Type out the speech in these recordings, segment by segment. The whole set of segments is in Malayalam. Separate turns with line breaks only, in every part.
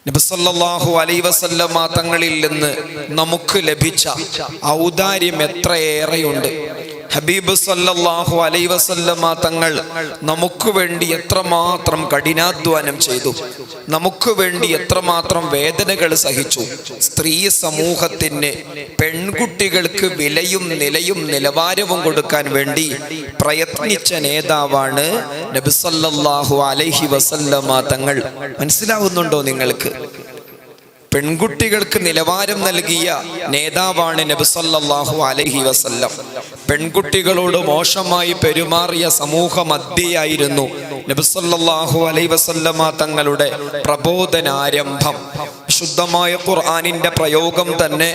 നബി സല്ലല്ലാഹു അലൈഹി വസല്ലമ തങ്ങളിൽ നിന്ന് നമുക്ക് ലഭിച്ച ഔദാര്യം എത്രയേറെയുണ്ട്. ഹബീബ് സല്ലല്ലാഹു അലൈഹി വസല്ലമ തങ്ങൾ നമുക്ക് വേണ്ടി എത്രമാത്രം കഠിനാധ്വാനം ചെയ്തു, നമുക്ക് വേണ്ടി എത്രമാത്രം വേദനകൾ സഹിച്ചു. സ്ത്രീ സമൂഹത്തിന്, പെൺകുട്ടികൾക്ക് വിലയും നിലയും നിലവാരവും കൊടുക്കാൻ വേണ്ടി പ്രയത്നിച്ച നേതാവാണ് നബി സല്ലല്ലാഹു അലൈഹി വസല്ലമ തങ്ങൾ. മനസ്സിലാവുന്നുണ്ടോ നിങ്ങൾക്ക്? പെൺകുട്ടികൾക്ക് നിലവാരം നൽകിയ നേതാവാണ് നബി സല്ലല്ലാഹു അലൈഹി വസല്ലം. പെൺകുട്ടികളോട് മോശമായി പെരുമാറിയ സമൂഹ മധ്യയായിരുന്നു നബി സല്ലല്ലാഹു അലൈഹി വസല്ലമ തങ്ങളുടെ പ്രബോധനാരംഭം. ശുദ്ധമായ ഖുർആനിന്റെ പ്രയോഗം തന്നെ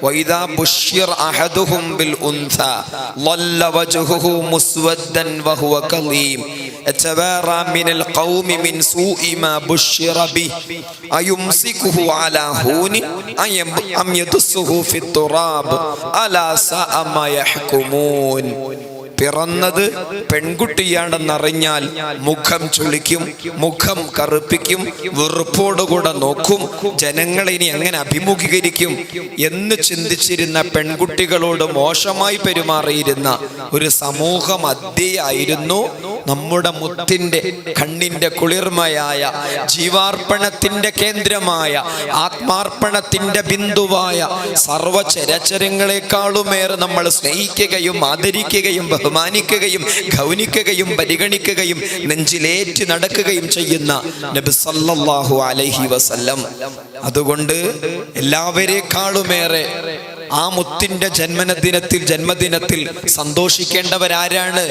വൈദാ ബുശ്ശിറ അഹദുഹും ബിൽ ഉൻസ ളല്ല വജ്ഹുഹു മുസ്വദ്ദൻ വഹുവ കളീം യതവാറാ മിനൽ ഖൗമി മിൻ സൂഇ മാ ബുശ്ശിറ ബിഹി അയുംസികുഹു അലാ ഹൂനി അം യദുസ്സുഹു ഫിത്തുറാബ് അലാ സഅ മാ യഹ്കുമൂൻ. പിറന്നത് പെൺകുട്ടിയാണെന്നറിഞ്ഞാൽ മുഖം ചുളിക്കും, മുഖം കറുപ്പിക്കും, വെറുപ്പോടുകൂടെ നോക്കും, ജനങ്ങളെ ഇനി എങ്ങനെ അഭിമുഖീകരിക്കും എന്ന് ചിന്തിച്ചിരുന്ന പെൺകുട്ടികളോട് മോശമായി പെരുമാറിയിരുന്ന ഒരു സമൂഹ മധ്യയായിരുന്നു നമ്മുടെ മുത്തിന്റെ കണ്ണിന്റെ കുളിർമയായ, ജീവാർപ്പണത്തിന്റെ കേന്ദ്രമായ, ആത്മാർപ്പണത്തിന്റെ ബിന്ദുവായ, സർവചരാചരങ്ങളെക്കാളുമേറെ നമ്മൾ സ്നേഹിക്കുകയും ആദരിക്കുകയും ബഹുമാനിക്കുകയും ഗൗനിക്കുകയും പരിഗണിക്കുകയും നെഞ്ചിലേറ്റ് നടക്കുകയും ചെയ്യുന്ന നബി സല്ലല്ലാഹു അലൈഹി വസല്ലം. അതുകൊണ്ട് എല്ലാവരെക്കാളുമേറെ ആ മുത്തിന്റെ ജന്മദിനത്തിൽ സന്തോഷിക്കേണ്ടവരാരാണ്?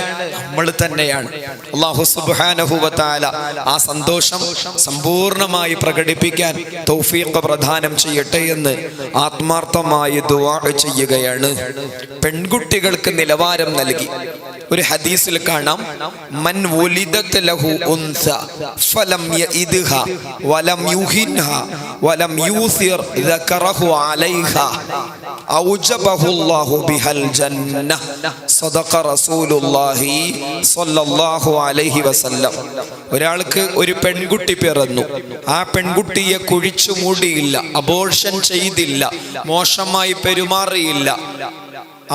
നമ്മൾ തന്നെയാണ്. അല്ലാഹു സുബ്ഹാനഹു വ തആല ആ സന്തോഷം സമ്പൂർണമായി പ്രകടിപ്പിക്കാൻ തൗഫീഖ് പ്രദാനം ചെയ്യട്ടെ എന്ന് ആത്മാർത്ഥമായി ദുആ ചെയ്യുകയാണ്. പെൺകുട്ടികൾക്ക് നിലവാരം നൽകി. ഒരു ഹദീസിൽ കാണാം, മൻ വുലിദത് ലഹു ഉൻസ ഫലം യഇദ്ഹ വലം യുഹിൻഹ വലം യൂസിർ ദകറഹു അലൈഹ ഔജബഹുല്ലാഹു ബിഹൽ ജന്ന. സദഖ റസൂലുള്ളാഹി സ്വല്ലല്ലാഹു അലൈഹി വസല്ലം. ഒരാൾക്ക് ഒരു പെൺകുട്ടി പിറന്നു. ആ പെൺകുട്ടിയെ കുഴിച്ചു മൂടിയില്ല, അബോർഷൻ ചെയ്തില്ല, മോശമായി പെരുമാറിയില്ല.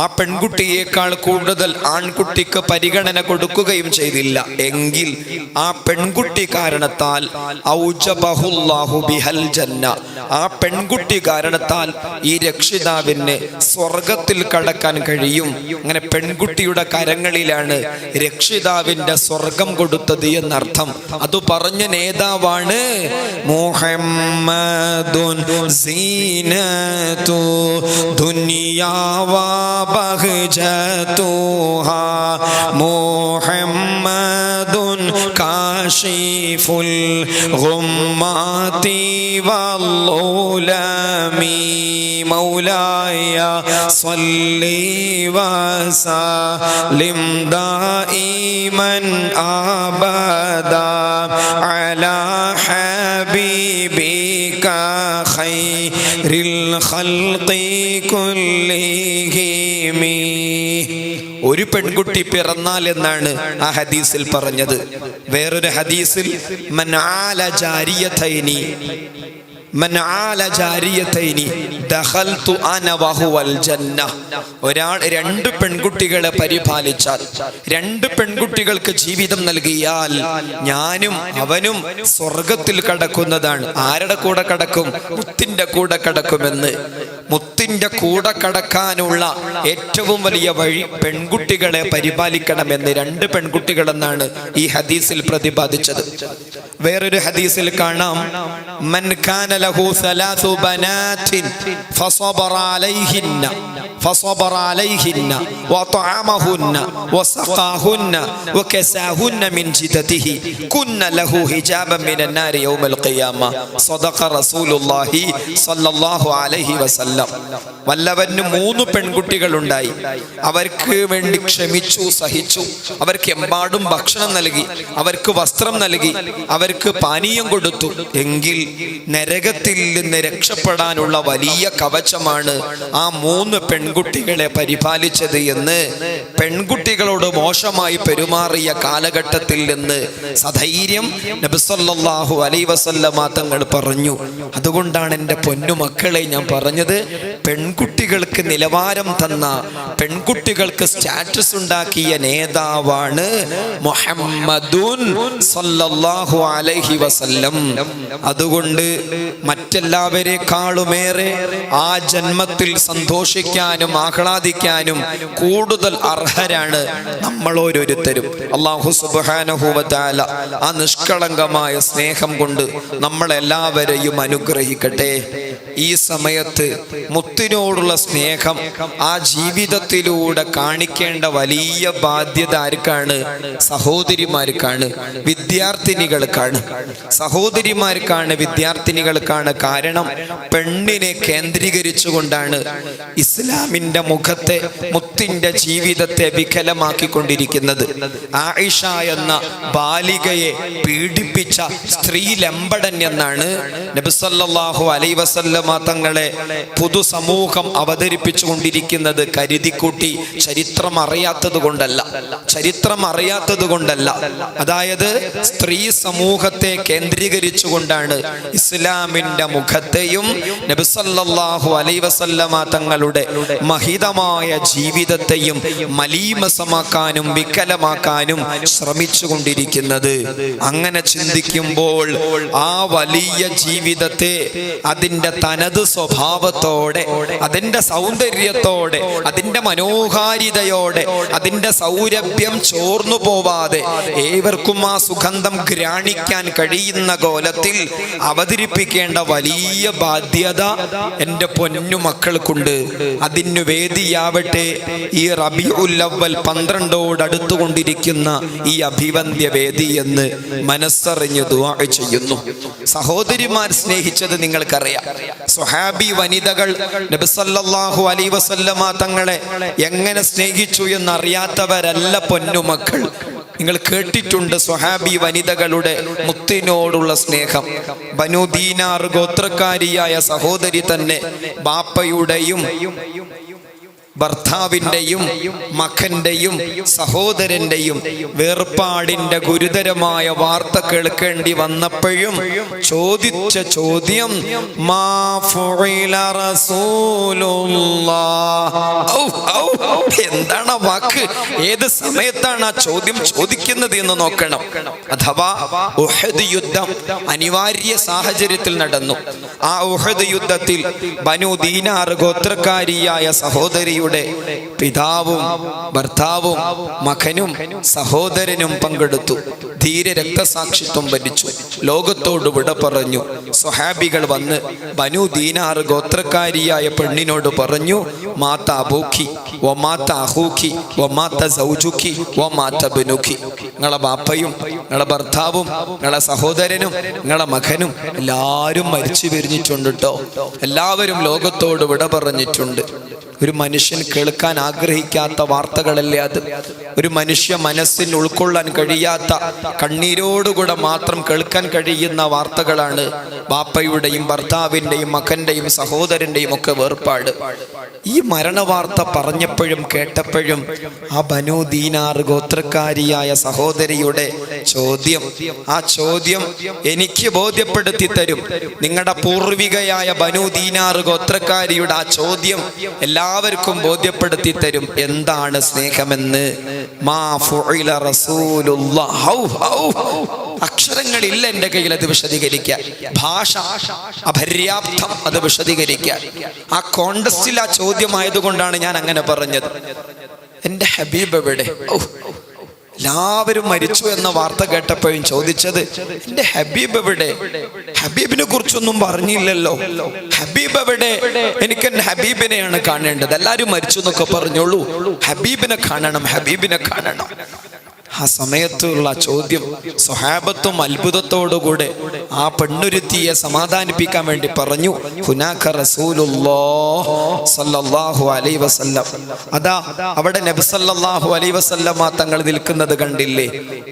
ആ പെൺകുട്ടിയേക്കാൾ കൂടുതൽ ആൺകുട്ടിക്ക് പരിഗണന കൊടുക്കുകയും ചെയ്തില്ല എങ്കിൽ ആ പെൺകുട്ടി കാരണത്താൽ ഔജബഹുല്ലാഹു ബിഹൽ ജന്ന, ആ പെൺകുട്ടി കാരണത്താൽ ഈ രക്ഷിതാവിന് സ്വർഗത്തിൽ കടക്കാൻ കഴിയും. അങ്ങനെ പെൺകുട്ടിയുടെ കരങ്ങളിലാണ് രക്ഷിതാവിന്റെ സ്വർഗം കൊടുത്തത് എന്നർത്ഥം. അത് പറഞ്ഞ നേതാവാണ് മുഹമ്മദുൻ സീനതു ദുനിയാവാ ബഹ്ജതുഹാ മുഹമ്മദുൻ കാശിഫുൽ ഗുമ്മാതി വല്ലുലമി മൗലായ സ്വല്ലി വസല്ലിം ദായിമൻ അബദാ അലാ ഹബീബിക ഖൈറിൽ ഖൽഖി കുല്ലിഹിം. ഒരു പെൺകുട്ടി പിറന്നാൽ എന്നാണ് ആ ഹദീസിൽ പറഞ്ഞത്. വേറൊരു ഹദീസിൽ മൻ ആല ജാരിയതൈനി ദഖൽതു അന വഹുവൽ ജന്ന. ഒരാൾ രണ്ട് പെൺകുട്ടികളെ പരിപാലിച്ചാൽ, രണ്ട് പെൺകുട്ടികൾക്ക് ജീവിതം നൽകിയാൽ ഞാനും അവനും സ്വർഗത്തിൽ കടക്കുന്നതാണ്. ആരുടെ കൂടെ കടക്കും? മുത്തിന്റെ കൂടെ കടക്കുമെന്ന്. മുത്തിന്റെ കൂടെ കടക്കാനുള്ള ഏറ്റവും വലിയ വഴി പെൺകുട്ടികളെ പരിപാലിക്കണമെന്ന്. രണ്ട് പെൺകുട്ടികളെന്നാണ് ഈ ഹദീസിൽ പ്രതിപാദിച്ചത്. വേറൊരു ഹദീസിൽ കാണാം, മൻ കാന ലഹു സലാസു ബനാതിൻ ഫസബറ അലൈഹിന്ന വതഅമഹുന്ന വസഖാഹുന്ന വകസാഹുന്ന മിൻ ജിദതിഹി കുന്ന ലഹു ഹിജാബൻ മിനൻ നാരി യൗമൽ ഖിയാമ. സദഖ റസൂലുള്ളാഹി സ്വല്ലല്ലാഹു അലൈഹി വസല്ലം. വസല്ലം വല്ലവന് 3 പെൺകുട്ടികളുണ്ടായി. അവർക്ക് വേണ്ടി ക്ഷമിച്ചു, സഹിച്ചു. അവർക്ക് എമ്പാടും ഭക്ഷണം നൽകി, അവർക്ക് വസ്ത്രം നൽകി, അവർക്ക് പാനീയം കൊടുത്തു. എങ്കിൽ നരകത്തിൽ നിന്ന് രക്ഷപ്പെടാനുള്ള വലിയ കവചമാണ് ആ 3 പെൺകുട്ടികളെ പരിപാലിച്ചത് എന്ന് പെൺകുട്ടികളോട് മോശമായി പെരുമാറിയ കാലഘട്ടത്തിൽ നിന്ന് സധൈര്യം നബി സല്ലല്ലാഹു അലൈഹി വസല്ലമ തങ്ങൾ പറഞ്ഞു. അതുകൊണ്ടാണ് എൻ്റെ പൊന്നുമക്കളെ ഞാൻ പറഞ്ഞത്, പെൺകുട്ടികൾക്ക് നിലവാരം തന്ന, പെൺകുട്ടികൾക്ക് സ്റ്റാറ്റസ് ഉണ്ടാക്കിയ നേതാവാണ് മുഹമ്മദുൻ സല്ലല്ലാഹു അലൈഹി വസല്ലം. അതുകൊണ്ട് മറ്റെല്ലാവരെക്കാളുമേറെ ആ ജന്മത്തിൽ സന്തോഷിക്കാനും ആഹ്ലാദിക്കാനും കൂടുതൽ അർഹരാണ് നമ്മൾ ഓരോരുത്തരും. അല്ലാഹു സുബ്ഹാനഹു വ തആല ആ നിഷ്കളങ്കമായ സ്നേഹം കൊണ്ട് നമ്മളെല്ലാവരെയും അനുഗ്രഹിക്കട്ടെ. ഈ സമയത്ത് മുത്തിനോടുള്ള സ്നേഹം ആ ജീവിതത്തിലൂടെ കാണിക്കേണ്ട വലിയ ബാധ്യത ആർക്കാണ്? സഹോദരിമാർക്കാണ്, വിദ്യാർത്ഥിനികൾക്കാണ്. സഹോദരിമാർക്കാണ്, വിദ്യാർത്ഥിനികൾക്കാണ്. കാരണം പെണ്ണിനെ കേന്ദ്രീകരിച്ചുകൊണ്ടാണ് ഇസ്ലാമിന്റെ മുഖത്തെ, മുത്തിന്റെ ജീവിതത്തെ വികലമാക്കിക്കൊണ്ടിരിക്കുന്നത്. ആയിഷ എന്ന ബാലികയെ പീഡിപ്പിച്ച സ്ത്രീ ലംബടൻ എന്നാണ് നബി സല്ലല്ലാഹു അലൈഹി വസല്ലമ തങ്ങളെ പൊതുസമൂഹം അവതരിപ്പിച്ചുകൊണ്ടിരിക്കുന്നത്. കരുതിക്കൂട്ടി ചരിത്രം അറിയാത്തത് കൊണ്ടല്ല, ചരിത്രം അറിയാത്തത് കൊണ്ടല്ല. അതായത് സ്ത്രീ സമൂഹത്തെ കേന്ദ്രീകരിച്ചുകൊണ്ടാണ് ഇസ്ലാമിന്റെ മുഖത്തെയും നബി സല്ലല്ലാഹു അലൈഹി വസല്ലമ തങ്ങളുടെ മഹിതമായ ജീവിതത്തെയും മലീമസമാക്കാനും വികലമാക്കാനും ശ്രമിച്ചുകൊണ്ടിരിക്കുന്നത്. അങ്ങനെ ചിന്തിക്കുമ്പോൾ ആ വലിയ ജീവിതത്തെ അതിൻ്റെ തനത് സ്വഭാവത്തോടെ, അതിൻ്റെ സൗന്ദര്യത്തോടെ, അതിൻ്റെ മനോഹാരിതയോടെ, അതിൻ്റെ സൗരഭ്യം ചോർന്നു പോവാതെ ഏവർക്കും ആ സുഗന്ധം ഘ്രാണിക്കാൻ കഴിയുന്ന കോലത്തിൽ അവതരിപ്പിക്കേണ്ട വലിയ ബാധ്യത എൻ്റെ പൊന്നു മക്കൾക്കുണ്ട്. അതിനു വേദിയാവട്ടെ ഈ റബീഉൽ അവ്വൽ 12 അടുത്തുകൊണ്ടിരിക്കുന്ന ഈ അഭിവന്ദ്യ വേദി എന്ന് മനസ്സറിഞ്ഞ് ദുആ ചെയ്യുന്നു. സഹോദരിമാർ സ്നേഹിച്ചത് നിങ്ങൾക്കറിയാം. സ്വഹാബി വനിതകൾ നബി സല്ലല്ലാഹു അലൈഹി വസല്ലമ തങ്ങളെ എങ്ങനെ സ്നേഹിച്ചു എന്നറിയാത്തവരല്ല പൊന്നുമക്കൾ. നിങ്ങൾ കേട്ടിട്ടുണ്ട് സ്വഹാബി വനിതകളുടെ മുത്തിനോടുള്ള സ്നേഹം. ബനു ദീനാർ ഗോത്രക്കാരിയായ സഹോദരി തന്നെ ബാപ്പയുടെയും ഭർത്താവിൻ്റെയും മകന്റെയും സഹോദരന്റെയും വേർപാടിന്റെ ഗുരുതരമായ വാർത്ത കേൾക്കേണ്ടി വന്നപ്പോഴും ചോദിച്ച ചോദ്യം, മാ ഫുഇല റസൂലുള്ളാഹ്. എന്താണ് ആ വാക്ക്? ഏത് സമയത്താണ് ആ ചോദ്യം ചോദിക്കുന്നത് എന്ന് നോക്കണം. അഥവാ ഉഹദ് യുദ്ധം അനിവാര്യ സാഹചര്യത്തിൽ നടന്നു. ആ ഉഹദ് യുദ്ധത്തിൽ ബനു ദീനാർ ഗോത്രക്കാരിയായ സഹോദരിയുടെ പിതാവും ഭർത്താവും മകനും സഹോദരനും പങ്കെടുത്തു. ധീര രക്തസാക്ഷിത്വം വരിച്ചു, ലോകത്തോട് വിട പറഞ്ഞു. സ്വഹാബികൾ വന്ന് ബനു ദീനാർ ഗോത്രക്കാരിയായ പെണ്ണിനോട് പറഞ്ഞു, മാത അബൂക്കി വ മാത അഖൂക്കി വ മാത സൗജുക്കി വ മാത ബനുക്കി. നിങ്ങളെ ബാപ്പയും നിങ്ങളെ ഭർത്താവും നിങ്ങളെ സഹോദരനും നിങ്ങളെ മകനും എല്ലാവരും മരിച്ചു പിരിഞ്ഞിട്ടുണ്ട് കേട്ടോ. എല്ലാവരും ലോകത്തോട് വിട പറഞ്ഞിട്ടുണ്ട്. ഒരു മനുഷ്യൻ കേൾക്കാൻ ആഗ്രഹിക്കാത്ത വാർത്തകളല്ലേ അത്? ഒരു മനുഷ്യ മനസ്സിന് ഉൾക്കൊള്ളാൻ കഴിയാത്ത, കണ്ണീരോടുകൂടെ മാത്രം കേൾക്കാൻ കഴിയുന്ന വാർത്തകളാണ് ബാപ്പയുടെയും ഭർത്താവിൻ്റെയും മകന്റെയും സഹോദരന്റെയും ഒക്കെ വേർപാട്. ഈ മരണവാർത്ത പറഞ്ഞപ്പോഴും കേട്ടപ്പോഴും ആ ബനു ദീനാർ ഗോത്രക്കാരിയായ സഹോദരിയുടെ ചോദ്യം, ആ ചോദ്യം എനിക്ക് ബോധ്യപ്പെടുത്തി തരും. നിങ്ങളുടെ പൂർവികയായ ബനു ദീനാർ ഗോത്രക്കാരിയുടെ ആ ചോദ്യം എല്ലാവർക്കും ബോധ്യപ്പെടുത്തി തരും എന്താണ് സ്നേഹമെന്ന്. മാ ഫുഇല റസൂലുള്ളാഹ്. അക്ഷരങ്ങളില്ല എൻ്റെ കയ്യിൽ അത് വിശദീകരിക്കാൻ, ഭാഷ അപര്യാപ്തം അത് വിശദീകരിക്കാൻ. ആ കോണ്ടസ്റ്റിൽ ആ ചോദ്യമായതുകൊണ്ടാണ് ഞാൻ അങ്ങനെ പറഞ്ഞത്. എൻ്റെ ഹബീബ് എവിടെ? എല്ലാവരും മരിച്ചു എന്ന വാർത്ത കേട്ടപ്പോഴും ചോദിച്ചത്, എൻ്റെ ഹബീബ് എവിടെ? ഹബീബിനെ കുറിച്ചൊന്നും പറഞ്ഞില്ലല്ലോ. ഹബീബ് എവിടെ? എനിക്ക് എൻ്റെ ഹബീബിനെയാണ് കാണേണ്ടത്. എല്ലാവരും മരിച്ചു എന്നൊക്കെ പറഞ്ഞോളൂ, ഹബീബിനെ കാണണം, ഹബീബിനെ കാണണം. ആ സമയത്തുള്ള ചോദ്യം സ്വഹാബത്തും അത്ഭുതത്തോടുകൂടെ ആ പെണ്ണുരുത്തിയെ സമാധാനിപ്പിക്കാൻ വേണ്ടി പറഞ്ഞു, ഹുനാക റസൂലുള്ളാഹ് സ്വല്ലല്ലാഹു അലൈഹി വസല്ലം. അതാ അവിടെ നബി സല്ലല്ലാഹു അലൈഹി വസല്ലം തങ്ങൾ നിൽക്കുന്നത് കണ്ടില്ലേ?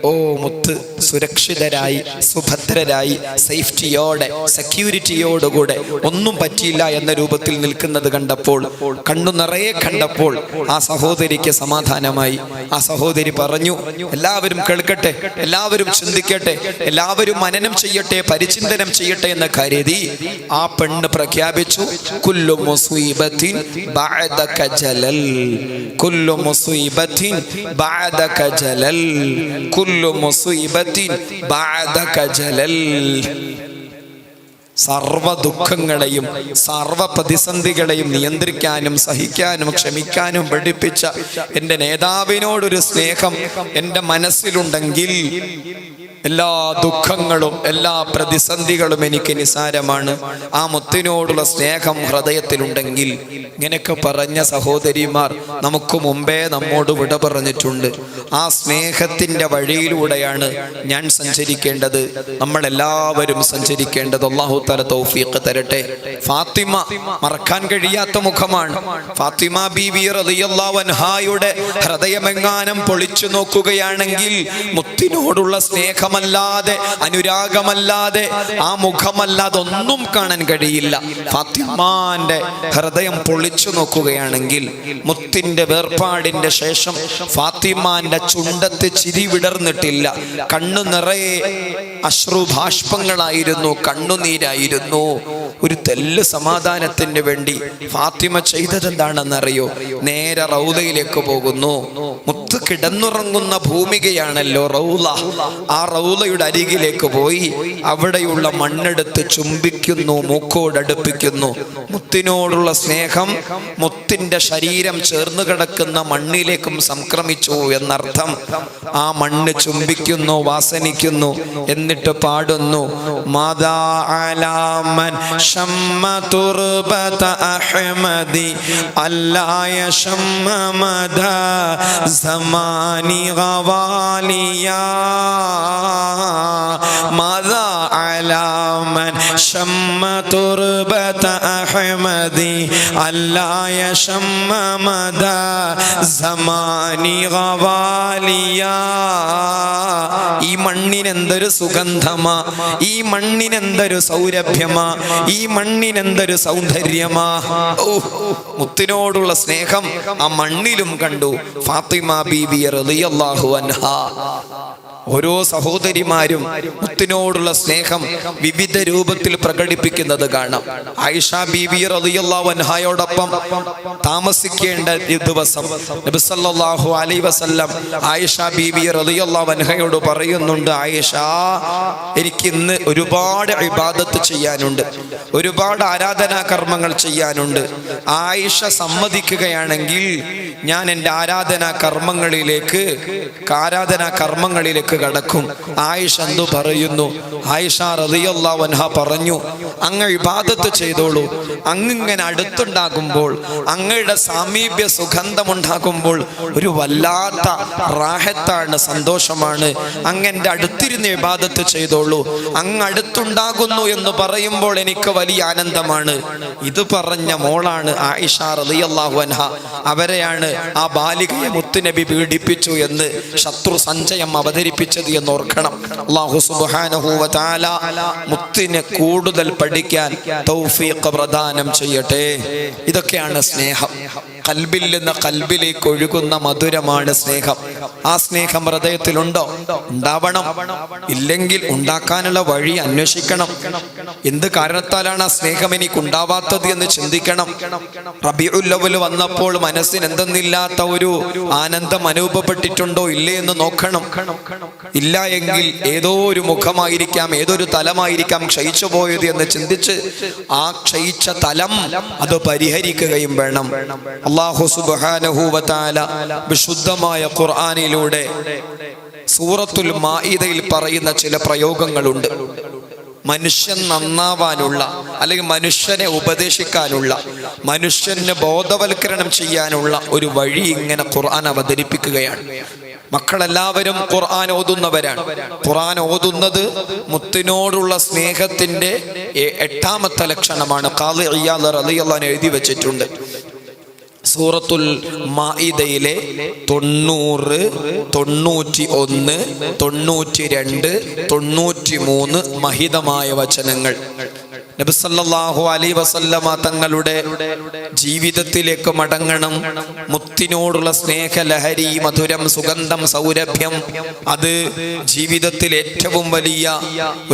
ഓ മുത്ത് സുരക്ഷിതരായി, സുഭദ്രരായി, സേഫ്റ്റിയോടെ, സെക്യൂരിറ്റിയോടുകൂടെ, ഒന്നും പറ്റിയില്ല എന്ന രൂപത്തിൽ നിൽക്കുന്നത് കണ്ടപ്പോൾ, കണ്ണു നിറയെ കണ്ടപ്പോൾ ആ സഹോദരിക്ക് സമാധാനമായി. ആ സഹോദരി പറഞ്ഞു, എല്ലാവരും കേൾക്കട്ടെ, എല്ലാവരും ചിന്തിക്കട്ടെ, എല്ലാവരും മനനം ചെയ്യട്ടെ, പരിചിന്തനം ചെയ്യട്ടെ എന്ന് കരുതി ആ പെണ്ണ് പ്രഖ്യാപിച്ചു, കുല്ലു മുസീബത്തിൻ ബഅദക ജലൽ, കുല്ലു മുസീബത്തിൻ ബഅദക ജലൽ, കുല്ലു മുസീബത്തിൻ ബഅദക ജലൽ. സർവ ദുഃഖങ്ങളെയും സർവ പ്രതിസന്ധികളെയും നിയന്ത്രിക്കാനും സഹിക്കാനും ക്ഷമിക്കാനും പഠിപ്പിച്ച എൻ്റെ നേതാവിനോടൊരു സ്നേഹം എൻ്റെ മനസ്സിലുണ്ടെങ്കിൽ എല്ലാ ദുഃഖങ്ങളും എല്ലാ പ്രതിസന്ധികളും എനിക്ക് നിസാരമാണ്. ആ മുത്തിനോടുള്ള സ്നേഹം ഹൃദയത്തിലുണ്ടെങ്കിൽ. ഇങ്ങനെയൊക്കെ പറഞ്ഞ സഹോദരിമാർ നമുക്ക് മുമ്പേ നമ്മോട് വിട പറഞ്ഞിട്ടുണ്ട്. ആ സ്നേഹത്തിൻ്റെ വഴിയിലൂടെയാണ് ഞാൻ സഞ്ചരിക്കേണ്ടത്, നമ്മളെല്ലാവരും സഞ്ചരിക്കേണ്ടത്. അല്ലാഹു തആല തൗഫീഖ് തരട്ടെ. ഫാത്തിമ മറക്കാൻ കഴിയാത്ത മുഖമാണ്. ഫാത്തിമ ബീവി റളിയല്ലാഹു അൻഹായുടെ ഹൃദയമെങ്ങാനം പൊളിച്ചു നോക്കുകയാണെങ്കിൽ മുത്തിനോടുള്ള സ്നേഹം ല്ലാതെ അനുരാഗമല്ലാതെ ആ മുഖമല്ലാതെ ഒന്നും കാണാൻ കഴിയില്ല. ഫാത്തിമാന്റെ ഹൃദയം പൊളിച്ചു നോക്കുകയാണെങ്കിൽ മുത്തിന്റെ വേർപാടിന്റെ ശേഷം ഫാത്തിമാന്റെ ചുണ്ടത്ത് ചിരി വിടർന്നിട്ടില്ല. കണ്ണു നിറയെ അശ്രുഭാഷ്പങ്ങളായിരുന്നു, കണ്ണുനീരായിരുന്നു. ഒരു തെല്ല് സമാധാനത്തിന് വേണ്ടി ഫാത്തിമ ചെയ്തതെന്താണെന്നറിയോ? നേരെ റൗദയിലേക്ക് പോകുന്നു. മുത്ത് കിടന്നുറങ്ങുന്ന ഭൂമികയാണല്ലോ റൗള. ആ റൗളയുടെ അരികിലേക്ക് പോയി അവിടെയുള്ള മണ്ണെടുത്ത് ചുംബിക്കുന്നു, മൂക്കോടടുപ്പിക്കുന്നു. മുത്തിനോടുള്ള സ്നേഹം മുത്തിന്റെ ശരീരം ചേർന്ന് കിടക്കുന്ന മണ്ണിലേക്കും സംക്രമിച്ചു എന്നർത്ഥം. ആ മണ്ണ് ചുംബിക്കുന്നു, വാസനിക്കുന്നു. എന്നിട്ട് പാടുന്നു, മാദാ അലാമൻ ശമ്മ തുർബത അഹ്മദി അല്ലായ ശമ്മ മദാ സമാനി ഗവാലിയാ, മാദാ അലാമൻ ശമ്മ തുർബത അഹ്മദി അല്ലായ ശമ്മ മദാ സമാനി ഗവാലിയാ. ഈ മണ്ണിനെന്തൊരു സുഗന്ധമാ, ഈ മണ്ണിനെന്തൊരു സൗരഭ്യമാ, ഈ മണ്ണിനെന്തൊരു സൗന്ദര്യമാ. മുത്തിനോടുള്ള സ്നേഹം ആ മണ്ണിലും കണ്ടു ഫാത്തിമ ബീവി റളിയല്ലാഹു അൻഹാ. ഓരോ സഹോദരിമാരും മുത്തിനോടുള്ള സ്നേഹം വിവിധ രൂപത്തിൽ പ്രകടിപ്പിക്കുന്നത് കാണാം. ആയിഷ ബീവി റളിയല്ലാഹു അൻഹായോടൊപ്പം താമസിക്കേണ്ട ദിവസം നബി സല്ലല്ലാഹു അലൈഹി വസല്ലം ആയിഷ ബീവി റളിയല്ലാഹു അൻഹയോട് പറയുന്നുണ്ട്, ആയിഷ, എനിക്ക് ഇന്ന് ഒരുപാട് ഇബാദത്ത് ചെയ്യാനുണ്ട്, ഒരുപാട് ആരാധനാ കർമ്മങ്ങൾ ചെയ്യാനുണ്ട്. ആയിഷ സമ്മതിക്കുകയാണെങ്കിൽ ഞാൻ എൻ്റെ ആരാധനാ കർമ്മങ്ങളിലേക്ക് കടക്കും. ആയിഷ എന്തു പറയുന്നു? ആയിഷ റളിയല്ലാഹു അൻഹ പറഞ്ഞു, അങ്ങ് ഇബാദത്ത് ചെയ്തോളൂ. അങ്ങിങ്ങനെ അടുത്തുണ്ടാകുമ്പോൾ, അങ്ങയുടെ സാമീപ്യ സുഗന്ധമുണ്ടാകുമ്പോൾ ഒരു വല്ലാത്ത റാഹത്താണ്, സന്തോഷമാണ്. അങ്ങന്റെ അടുത്തിരുന്ന് ഇബാദത്ത് ചെയ്തോളൂ. അങ്ങ് അടുത്തുണ്ടാകുന്നു എന്ന് പറയുമ്പോൾ എനിക്ക് വലിയ ആനന്ദമാണ്. ഇത് പറഞ്ഞ മോളാണ് ആയിഷ റളിയല്ലാഹു അൻഹ. അവരെയാണ് ആ ബാലികയെ മുത്തുനബി പീഡിപ്പിച്ചു എന്ന് ശത്രു സഞ്ചയം അവതരിപ്പിച്ചത് എന്ന് ഓർക്കണം. അല്ലാഹു സുബ്ഹാനഹു വ തആല മുത്തിനെ കൂടുതൽ പഠിക്കാൻ തൗഫീഖ് പ്രദാനം ചെയ്യട്ടെ. ഇതൊക്കെയാണ് സ്നേഹം. കൽബിൽ നിന്ന് കൽബിലേക്ക് ഒഴുകുന്ന മധുരമാണ് സ്നേഹം. ആ സ്നേഹം ഹൃദയത്തിലുണ്ടോ? ഉണ്ടാവണം. ഇല്ലെങ്കിൽ ഉണ്ടാക്കാനുള്ള വഴി അന്വേഷിക്കണം. എന്ത് കാരണത്താലാണ് ആ സ്നേഹം എനിക്ക് ഉണ്ടാവാത്തത് എന്ന് ചിന്തിക്കണം. റബീഉൽ അവ്വൽ വന്നപ്പോൾ മനസ്സിന് എന്തെന്നില്ലാത്ത ഒരു ആനന്ദം അനുഭവപ്പെട്ടിട്ടുണ്ടോ ഇല്ലേ എന്ന് നോക്കണം. ഇല്ല എങ്കിൽ ഏതോ ഒരു മുഖമായിരിക്കാം, ഏതൊരു തലമായിരിക്കാം ക്ഷയിച്ചു പോയത് എന്ന് ചിന്തിച്ച് ആ ക്ഷയിച്ച തലം അത് പരിഹരിക്കുകയും വേണം. അല്ലാഹു സുബ്ഹാനഹു വ തആല വിശുദ്ധമായ ഖുർആനിലൂടെ സൂറത്തുൽ മാഇദയിൽ പറയുന്ന ചില പ്രയോഗങ്ങളുണ്ട്. മനുഷ്യൻ നന്നാവാനുള്ള, അല്ലെങ്കിൽ മനുഷ്യനെ ഉപദേശിക്കാനുള്ള, മനുഷ്യന് ബോധവൽക്കരണം ചെയ്യാനുള്ള ഒരു വഴി ഇങ്ങനെ ഖുർആൻ അവതരിപ്പിക്കുകയാണ്. മക്കളെല്ലാവരും ഖുർആൻ ഓതുന്നവരാണ്. ഖുർആൻ ഓതുന്നത് മുത്തിനോടുള്ള സ്നേഹത്തിന്റെ 8ാമത്തെ ലക്ഷണമാണ്. ഖാദി ഇയാദ് റളിയല്ലാഹു അൻഹു എഴുതി വെച്ചിട്ടുണ്ട്. സൂറത്തുൽ മാഇദയിലെ 90, 91, 92, 93 മഹിതമായ വചനങ്ങൾ നബി സല്ലല്ലാഹു അലൈഹി വസല്ലമ തങ്ങളുടെ ജീവിതത്തിലേക്ക് മടങ്ങണം. മുത്തിനോടുള്ള സ്നേഹലഹരി, മധുരം, സുഗന്ധം, സൗരഭ്യം അത് ജീവിതത്തിൽ ഏറ്റവും വലിയ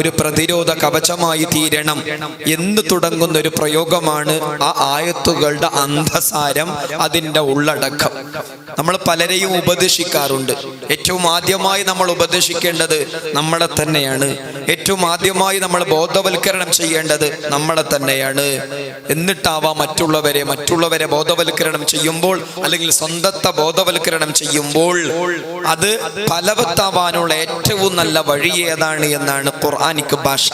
ഒരു പ്രതിരോധ കവചമായി തീരണം എന്ന് തുടങ്ങുന്ന ഒരു പ്രയോഗമാണ് ആ ആയത്തുകളുടെ അന്തസാരം, അതിൻ്റെ ഉള്ളടക്കം. നമ്മൾ പലരെയും ഉപദേശിക്കാറുണ്ട്. ഏറ്റവും ആദ്യമായി നമ്മൾ ഉപദേശിക്കേണ്ടത് നമ്മളെ തന്നെയാണ്. ഏറ്റവും ആദ്യമായി നമ്മൾ ബോധവൽക്കരണം ചെയ്യേണ്ടത് നമ്മളെ തന്നെയാണ്. എന്നിട്ടാവാം മറ്റുള്ളവരെ ബോധവൽക്കരണം ചെയ്യുമ്പോൾ, അല്ലെങ്കിൽ സ്വന്തത്തെ ബോധവൽക്കരണം ചെയ്യുമ്പോൾ അത് ഫലവത്താവാനുള്ള ഏറ്റവും നല്ല വഴി ഏതാണ് എന്നാണ് ഖുർആനിക് ഭാഷ.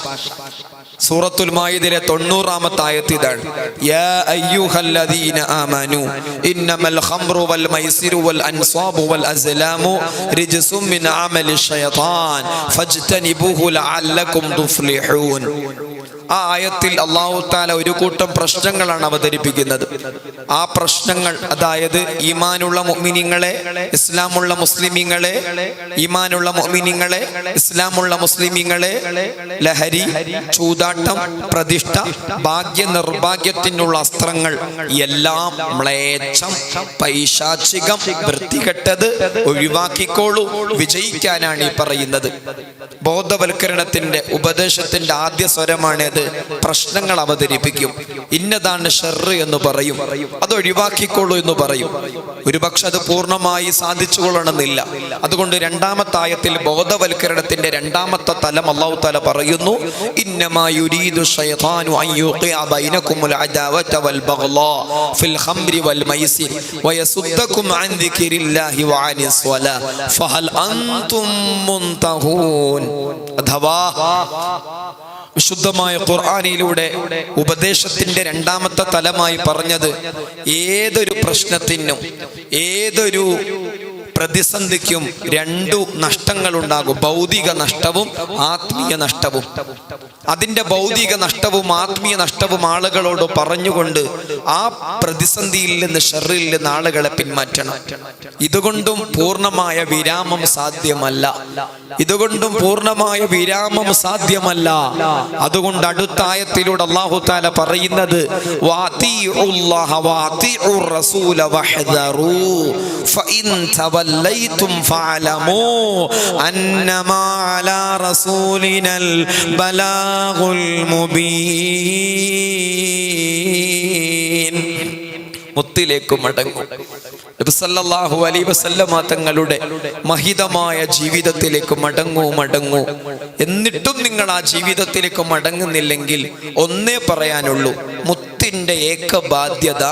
സൂറത്തുൽ മാഇദയിലെ 90ാമത്തെ ആയത്ത് ഇതാണ്: യാ അയ്യുഹല്ലദീന ആമനു ഇന്നമൽ ഖംറു വൽ മൈസിറു വൽ അൻസാബു വൽ അസ്ലാമു റിജ്സും മിൻ അമലി ശൈത്താൻ ഫജ്തനിബൂഹു ലഅല്ലകും തുഫ്ലിഹൂൻ. ആ ആയത്തിൽ അല്ലാഹു തആല ഒരു കൂട്ടം പ്രശ്നങ്ങളാണ് അവതരിപ്പിക്കുന്നത്. ആ പ്രശ്നങ്ങൾ, അതായത് ഈമാനുള്ള മുഅ്മിനീങ്ങളെ, ഇസ്ലാമുള്ള മുസ്ലിമീങ്ങളെ, ഈമാനുള്ള മുഅ്മിനീങ്ങളെ, ഇസ്ലാമുള്ള മുസ്ലിമീങ്ങളെ, ലഹരി, ചൂതാട്ടം, പ്രതിഷ്ഠ, ഭാഗ്യ നിർഭാഗ്യത്തിനുള്ള അസ്ത്രങ്ങൾ എല്ലാം മ്ലേച്ഛം, പൈശാചികം, വൃത്തികെട്ടത് ഒഴിവാക്കിക്കോളൂ, വിജയിക്കാനാണ് ഈ പറയുന്നത്. ബോധവൽക്കരണത്തിന്റെ ഉപദേശത്തിന്റെ ആദ്യ സ്വരമാണത്. പ്രശ്നങ്ങൾ അവതരിപ്പിക്കും. ഇന്നതാണ് ഷർറ് എന്ന് പറയും, അത് ഒഴിവാക്കിക്കോളൂ എന്ന് പറയും. ഒരുപക്ഷെ അത് പൂർണ്ണമായി സാധിച്ചു കൊള്ളണമെന്നില്ല. അതുകൊണ്ട് 2ാമത്തെ ആയത്തിൽ ബോധവൽക്കരണത്തിന്റെ 2ാമത്തെ തലം അല്ലാഹു തആല പറയുന്നു: ഇന്നമാ യുരീദു ശൈത്താനു അൻ യുഖിഅ ബൈനകുമുൽ അദാവത വൽ ബഗ്ളാ ഫിൽ ഖംരി വൽ മൈസിർ വയസുദ്ദകും അൻ ദിക്രില്ലാഹി വഅനിസ് സ്വലാ ഫഹൽ അൻതും മുൻതഹൂൻ. അഥവാ വിശുദ്ധമായ ഖുർആനിലൂടെ ഉപദേശത്തിന്റെ 2ാമത്തെ തലമായി പറഞ്ഞത്, ഏതൊരു പ്രശ്നത്തിനും, ഏതൊരു പ്രതിസന്ധിക്കും 2 നഷ്ടങ്ങൾ ഉണ്ടാകും: ഭൗതിക നഷ്ടവും ആത്മീയ നഷ്ടവും. അതിൻ്റെ ഭൗതിക നഷ്ടവും ആത്മീയ നഷ്ടവും ആളുകളോട് പറഞ്ഞുകൊണ്ട് ആ പ്രതിസന്ധിയിൽ നിന്ന്, ഷർറിൽ നിന്ന് ആളുകളെ പിന്മാറ്റണം. ഇതുകൊണ്ടും പൂർണ്ണമായ വിരാമം സാധ്യമല്ല. അതുകൊണ്ട് അടുത്ത ആയത്തിലൂടെ അല്ലാഹു തആല പറയുന്നത്: വഅതീഉല്ലാഹ വഅതീഉർ റസൂല വഹ്ദറൂ ഫഇൻ തവല്ലൈതും ഫഅലമൂ അന്നമാ അലാ റസൂലിനൽ ബലാഗുൽ മുബീൻ. മുത്തിലേക്ക് മടങ്ങും. നബി സല്ലല്ലാഹു അലൈഹി വസല്ലമ തങ്ങളുടെ മഹിതമായ ജീവിതത്തിലേക്ക് മടങ്ങൂ. എന്നിട്ടും നിങ്ങൾ ആ ജീവിതത്തിലേക്ക് മടങ്ങുന്നില്ലെങ്കിൽ ഒന്നേ പറയാനുള്ളൂ: മുത്തിന്റെ ഏക ബാധ്യത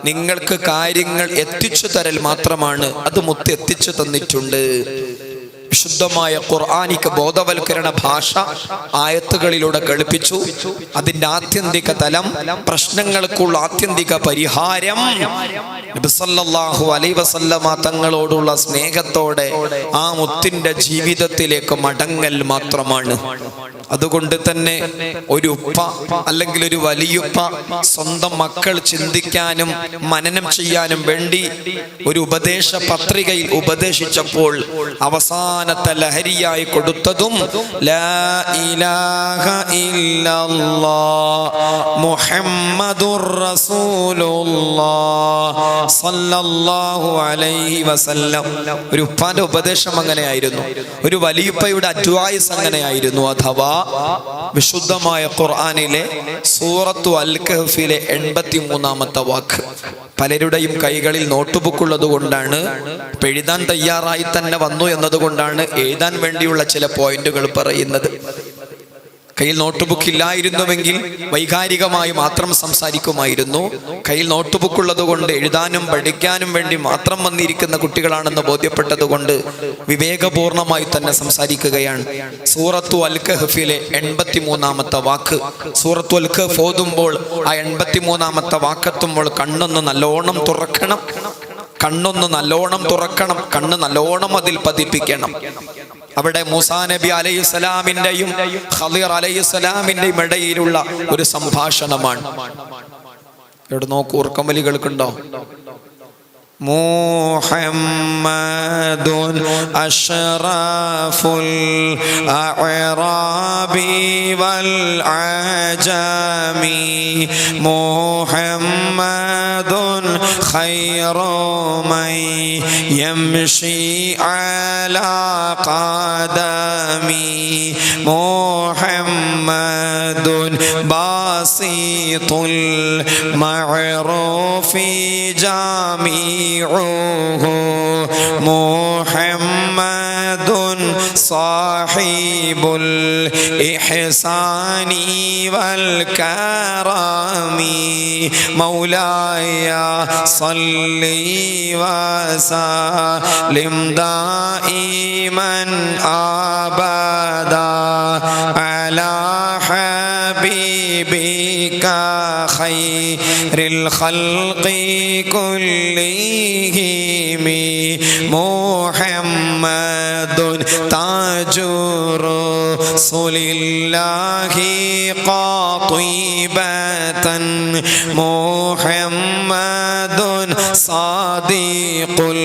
നിങ്ങൾക്ക് കാര്യങ്ങൾ എത്തിച്ചു തരൽ മാത്രമാണ്. അത് മുത്ത് എത്തിച്ചു തന്നിട്ടുണ്ട്. വിശുദ്ധമായ ഖുർആനിക ബോധവൽക്കരണ ഭാഷ ആയത്തുകളിലൂടെ കളിപ്പിച്ചു. അതിന്റെ ആത്യന്തിക തലം, പ്രശ്നങ്ങൾക്കുള്ള ആത്യന്തിക പരിഹാരം നബി സല്ലല്ലാഹു അലൈഹി വസല്ലമ തങ്ങളോടുള്ള സ്നേഹത്തോടെ ആ മുത്തിന്റെ ജീവിതത്തിലേക്ക് മടങ്ങൽ മാത്രമാണ്. അതുകൊണ്ട് തന്നെ ഒരു ഉപ്പ അല്ലെങ്കിൽ ഒരു വലിയുപ്പ സ്വന്തം മക്കൾ ചിന്തിക്കാനും മനനം ചെയ്യാനും വേണ്ടി ഒരു ഉപദേശ പത്രികയിൽ ഉപദേശിച്ചപ്പോൾ അവസാനത്തെ ലഹരിയായി കൊടുത്തതും ലാ ഇലാഹ ഇല്ലല്ലാഹ് മുഹമ്മദുർ റസൂലുള്ളാഹ് സല്ലല്ലാഹു അലൈഹി വസല്ലം. ഒരു ഉപ്പാന്റെ ഉപദേശം അങ്ങനെയായിരുന്നു. ഒരു വലിയുപ്പയുടെ അഡ്വൈസ് അങ്ങനെയായിരുന്നു. അഥവാ വിശുദ്ധമായ ഖുർആനിലെ സൂറത്തു അൽ കഹ്ഫിലെ 83ാമത്തെ വാക്ക്. പലരുടെയും കൈകളിൽ നോട്ട്ബുക്ക് ഉള്ളത് കൊണ്ടാണ്, എഴുതാൻ തയ്യാറായി തന്നെ വന്നു എന്നതുകൊണ്ടാണ് എഴുതാൻ വേണ്ടിയുള്ള ചില പോയിന്റുകൾ പറയുന്നത്. കയ്യിൽ നോട്ട് ബുക്ക് ഇല്ലായിരുന്നുവെങ്കിൽ വൈകാരികമായി മാത്രം സംസാരിക്കുമായിരുന്നു. കയ്യിൽ നോട്ട് ബുക്ക് ഉള്ളത് കൊണ്ട് എഴുതാനും പഠിക്കാനും വേണ്ടി മാത്രം വന്നിരിക്കുന്ന കുട്ടികളാണെന്ന് ബോധ്യപ്പെട്ടത് കൊണ്ട് വിവേകപൂർണമായി തന്നെ സംസാരിക്കുകയാണ്. സൂറത്തു അൽ കഹ്ഫിലെ 83-ാമത്തെ വാക്ക്. സൂറത്തു അൽ കഹ്ഫ് ഓതുമ്പോൾ ആ 83-ാമത്തെ വാക്കെത്തുമ്പോൾ കണ്ണൊന്ന് നല്ലോണം തുറക്കണം. കണ്ണ് നല്ലോണം അതിൽ പതിപ്പിക്കണം. അവിടെ മൂസാ നബി അലൈഹിസ്സലാമിന്റെയും ഖളിർ അലൈഹിസ്സലാമിന്റെയും ഇടയിലുള്ള ഒരു സംഭാഷണമാണ്. ഇവിടെ നോക്കൂ, ഉറക്കമലി കേൾക്കുന്നുണ്ടോ? മുഹമ്മദുൻ അഷ്റഫുൽ അഅറാബി വൽ അജമി മുഹമ്മദുൻ ഖൈറു മൻ യംശി അലാ ഖദമി മുഹമ്മദുൻ ബാസിതുൽ മഅറൂഫി ജാമി മുഹമ്മദുൻ സാഹിബുൽ ഇഹ്സാനി വൽ കറമി മൗലായ സല്ലി വസല്ലിം ദായിമൻ അബദാ അലാ ഹബീബിക ഖൈറിൽ ഖൽഖി കുല്ലിഹിം മുഹമ്മദുൻ താജു റസൂലില്ലാഹി ഖാതിബതൻ മുഹമ്മദുൻ സാദിഖുൽ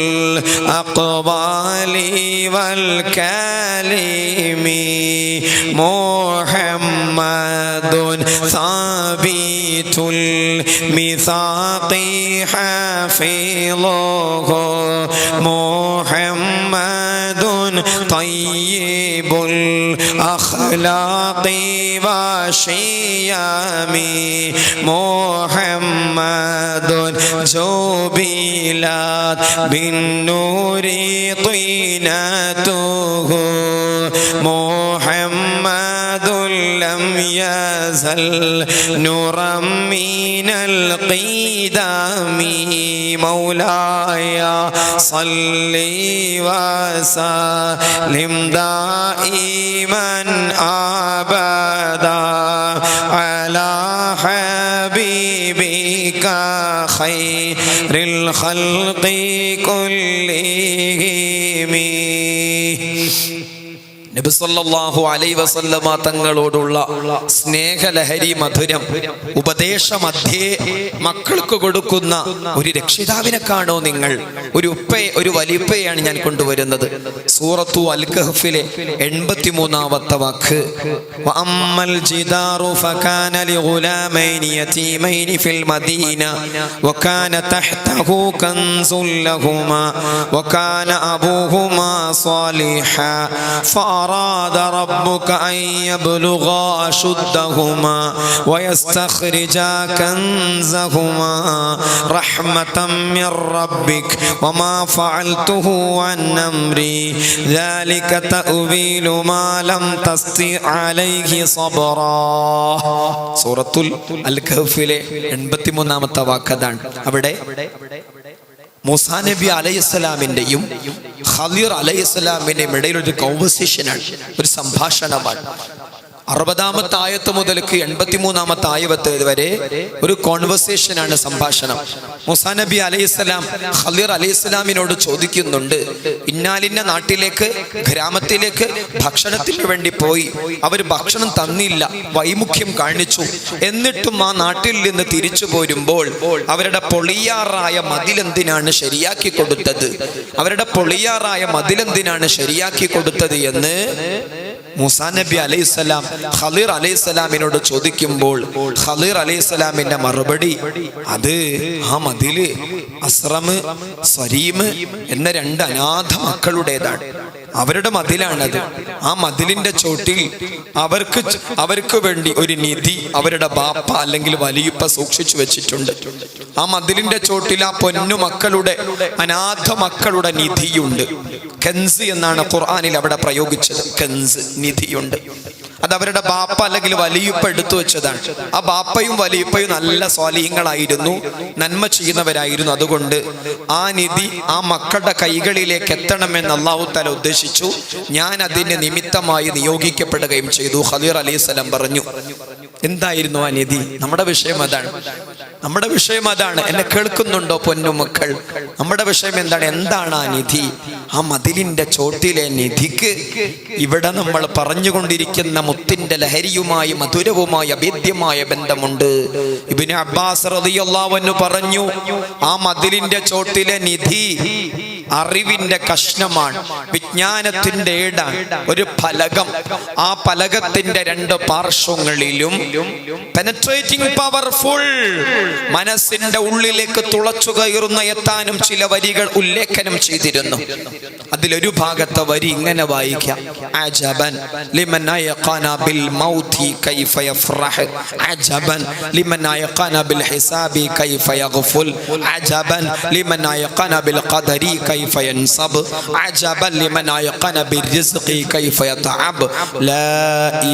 അഖ്വാലി വൽ കലിമി മുഹമ്മദുൻ സാബിതുൽ മിസാഖി ഹഫീളുഹു മുഹമ്മദുൻ തയ്യിബുൽ അഖ്ലാഖി വശിയാമി മുഹമ്മദുൻ ജുബിലത് ബിന്നൂരി ത്വീനതുഹു മുഹമ്മദുൻ ലം യസൽ നൂറം മിനൽ ഖീദമി മൗലായ സല്ലി വസല്ലിം ദായിമൻ അബദാ അലാ ഹബീബിക ഖൈറിൽ ഖൽഖി കുല്ലിഹിം. നബി സല്ലല്ലാഹു അലൈഹി വസല്ലമ തങ്ങളോടുള്ള സ്നേഹലഹരി മധുരം ഉപദേശമധ്യേ മക്കൾക്ക് കൊടുക്കുന്ന ഒരു രക്ഷിതാവിനെ കാണോ നിങ്ങൾ? ഒരു വലിപ്പയാണ് ഞാൻ കൊണ്ടുവരുന്നത്. സൂറത്തു അൽ കഹ്ഫിലെ 83-ാമത്തെ വാക്ക്. വഅമ്മൽ ജിദാറു ഫകാന ലിഗുലാമൈനി യതീമൈനി ഫിൽ മദീന വകാന തഹ്തഹു കൻസുൽ ലഹുമാ വകാന അബൂഹുമാ സാലിഹാ أراد ربك أن يبلغا أشدهما ويستخرجا كنزهما رحمة من ربك وما فعلته عن أمري ذلك تأويل ما لم تستطع عليه صبرا. സൂറത്തുൽ അൽ കഹ്ഫിലെ 83-ാമത്തെ വാക്കതാണ്. അവിടെ മൂസാ നബി അലൈഹിസ്സലാമിന്റെയും ഖളിർ അലൈഹിസ്സലാമിന്റെയും ഇടയിൽ ഒരു കോൺവെർസേഷനാണ്, ഒരു സംഭാഷണമാണ്. 60-ാമത്തെ ആയത്ത് മുതൽക്ക് 83-ാമത്തെ ആയത്ത് വരെ ഒരു കോൺവെർസേഷനാണ്, സംഭാഷണം. മൂസാ നബി അലൈഹിസ്സലാം ഖളിർ അലൈഹിസ്സലാമിനോട് ചോദിക്കുന്നുണ്ട്, ഇന്നാലിന്ന നാട്ടിലേക്ക്, ഗ്രാമത്തിലേക്ക് ഭക്ഷണത്തിന് വേണ്ടി പോയി, അവർ ഭക്ഷണം തന്നില്ല, വൈമുഖ്യം കാണിച്ചു. എന്നിട്ടും ആ നാട്ടിൽ നിന്ന് തിരിച്ചു പോരുമ്പോൾ അവരുടെ പൊളിയാറായ മതിലെന്തിനാണ് ശരിയാക്കി കൊടുത്തത്, അവരുടെ പൊളിയാറായ മതിലെന്തിനാണ് ശരിയാക്കി കൊടുത്തത് എന്ന് മൂസാ നബി അലൈഹിസ്സലാം ഖളിർ അലൈഹിസ്സലാമിനോട് ചോദിക്കുമ്പോൾ ഖളിർ അലൈഹിസ്സലാമിന്റെ മറുപടി, അത് ആ മതില് അസ്റം സരീം എന്ന 2 അനാഥ മക്കളുടേതാണ്, അവരുടെ മതിലാണത്. ആ മതിലിന്റെ ചോട്ടിൽ അവർക്ക് വേണ്ടി ഒരു നിധി അവരുടെ ബാപ്പ അല്ലെങ്കിൽ വലിയപ്പ സൂക്ഷിച്ചു വെച്ചിട്ടുണ്ട്. ആ മതിലിന്റെ ചോട്ടിൽ ആ പൊന്നു മക്കളുടെ, അനാഥ മക്കളുടെ നിധിയുണ്ട്. കൻസ് എന്നാണ് ഖുർആനിൽ അവിടെ പ്രയോഗിച്ചത്. കൻസ്, നിധിയുണ്ട്. അത് അവരുടെ ബാപ്പ അല്ലെങ്കിൽ വലിയപ്പ എടുത്തു വെച്ചതാണ്. ആ ബാപ്പയും വലിയപ്പയും നല്ല സ്വാലിഹീങ്ങളായിരുന്നു, നന്മ ചെയ്യുന്നവരായിരുന്നു. അതുകൊണ്ട് ആ നിധി ആ മക്കളുടെ കൈകളിലേക്ക് എത്തണമെന്ന് അല്ലാഹു തആല ഉദ്ദേശിച്ചു. ഞാൻ അതിന് നിമിത്തമായി നിയോഗിക്കപ്പെടുകയും ചെയ്തു. ഖദീർ അലൈഹിസ്സലാം പറഞ്ഞു. എന്തായിരുന്നു ആ നിധി? നമ്മുടെ വിഷയം അതാണ്. നമ്മുടെ വിഷയം അതാണ്. എന്നെ കേൾക്കുന്നുണ്ടോ പൊന്നുമക്കൾ? നമ്മുടെ വിഷയം എന്താണ്? എന്താണ് ആ നിധി? ആ മതിലിന്റെ ചോട്ടിലെ നിധിക്ക് ഇവിടെ നമ്മൾ പറഞ്ഞുകൊണ്ടിരിക്കുന്ന മുത്തിന്റെ ലഹരിയുമായി മധുരവുമായി അഭേദ്യമായ ബന്ധമുണ്ട്. ഇബ്നു അബ്ബാസ് റളിയല്ലാഹു അൻഹു പറഞ്ഞു, ആ മതിലിന്റെ ചോട്ടിലെ നിധി അറിവിന്റെ കഷ്ണമാണ്, വിജ്ഞാനത്തിന്റെ ഏടാണ്, ഒരു ഫലകം. ആ ഫലകത്തിന്റെ രണ്ട് പാർശ്വങ്ങളിലും പെനട്രേറ്റിംഗ് പവർഫുൾ, മനസ്സിന്റെ ഉള്ളിലേക്ക് തുളച്ചു കയറുന്ന എത്താനും ചില വരികൾ ഉല്ലേഖനം ചെയ്തിരുന്നു. അതിലൊരു ഭാഗത്തെ വരി ഇങ്ങനെ വായിക്കാം: അജബൻ ലിമൻ അയഖന ബിൽ മൗതി കൈഫ യഫ്റഹ്, അജബൻ ലിമൻ അയഖന ബിൽ ഹിസാബി കൈഫ യഗ്ഫുൽ, അജബൻ ലിമൻ അയഖന ബിൽ ഖദരി കൈഫ യൻസബ്, അജബൻ ലിമൻ അയഖന ബിൽ റിസ്ഖി കൈഫ യതഅബ്, ലാ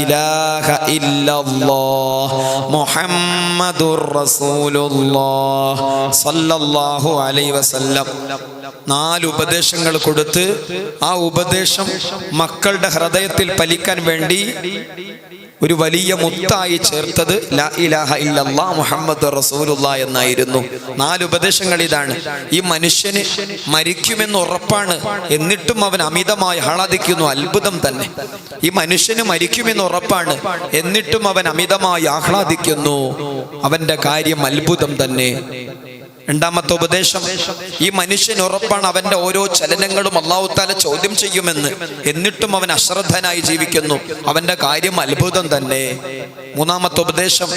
ഇലാഹ ഇല്ലല്ലാഹ് മുഹമ്മദുർ റസൂലുള്ളാഹ് സല്ലല്ലാഹു അലൈഹി വസല്ലം. 4 ഉപദേശങ്ങൾ കൊടുത്ത് ആ ഉപദേശം മക്കളുടെ ഹൃദയത്തിൽ പലിക്കാൻ വേണ്ടി ഒരു വലിയ മുത്തായി ചേർത്തത് ലാ ഇലാഹ ഇല്ലല്ലാഹ് മുഹമ്മദുർ റസൂലുള്ളാഹ് എന്നായിരുന്നു. 4 ഉപദേശങ്ങൾ ഇതാണ്. ഈ മനുഷ്യന് മരിക്കുമെന്ന് ഉറപ്പാണ്, എന്നിട്ടും അവൻ അമിതമായി ആഹ്ലാദിക്കുന്നു. അത്ഭുതം തന്നെ. ഈ മനുഷ്യന് മരിക്കുമെന്ന് ഉറപ്പാണ്, എന്നിട്ടും അവൻ അമിതമായി ആഹ്ലാദിക്കുന്നു. അവന്റെ കാര്യം അത്ഭുതം തന്നെ. രണ്ടാമത്തെ ഉപദേശം, ഈ മനുഷ്യന് ഉറപ്പാണ് അവന്റെ ഓരോ ചലനങ്ങളും അല്ലാഹു തആല ചോദ്യം ചെയ്യുമെന്ന്, എന്നിട്ടും അവൻ അശ്രദ്ധനായി ജീവിക്കുന്നു. അവന്റെ കാര്യം അത്ഭുതം തന്നെ. മൂന്നാമത്തെ ഉപദേശം,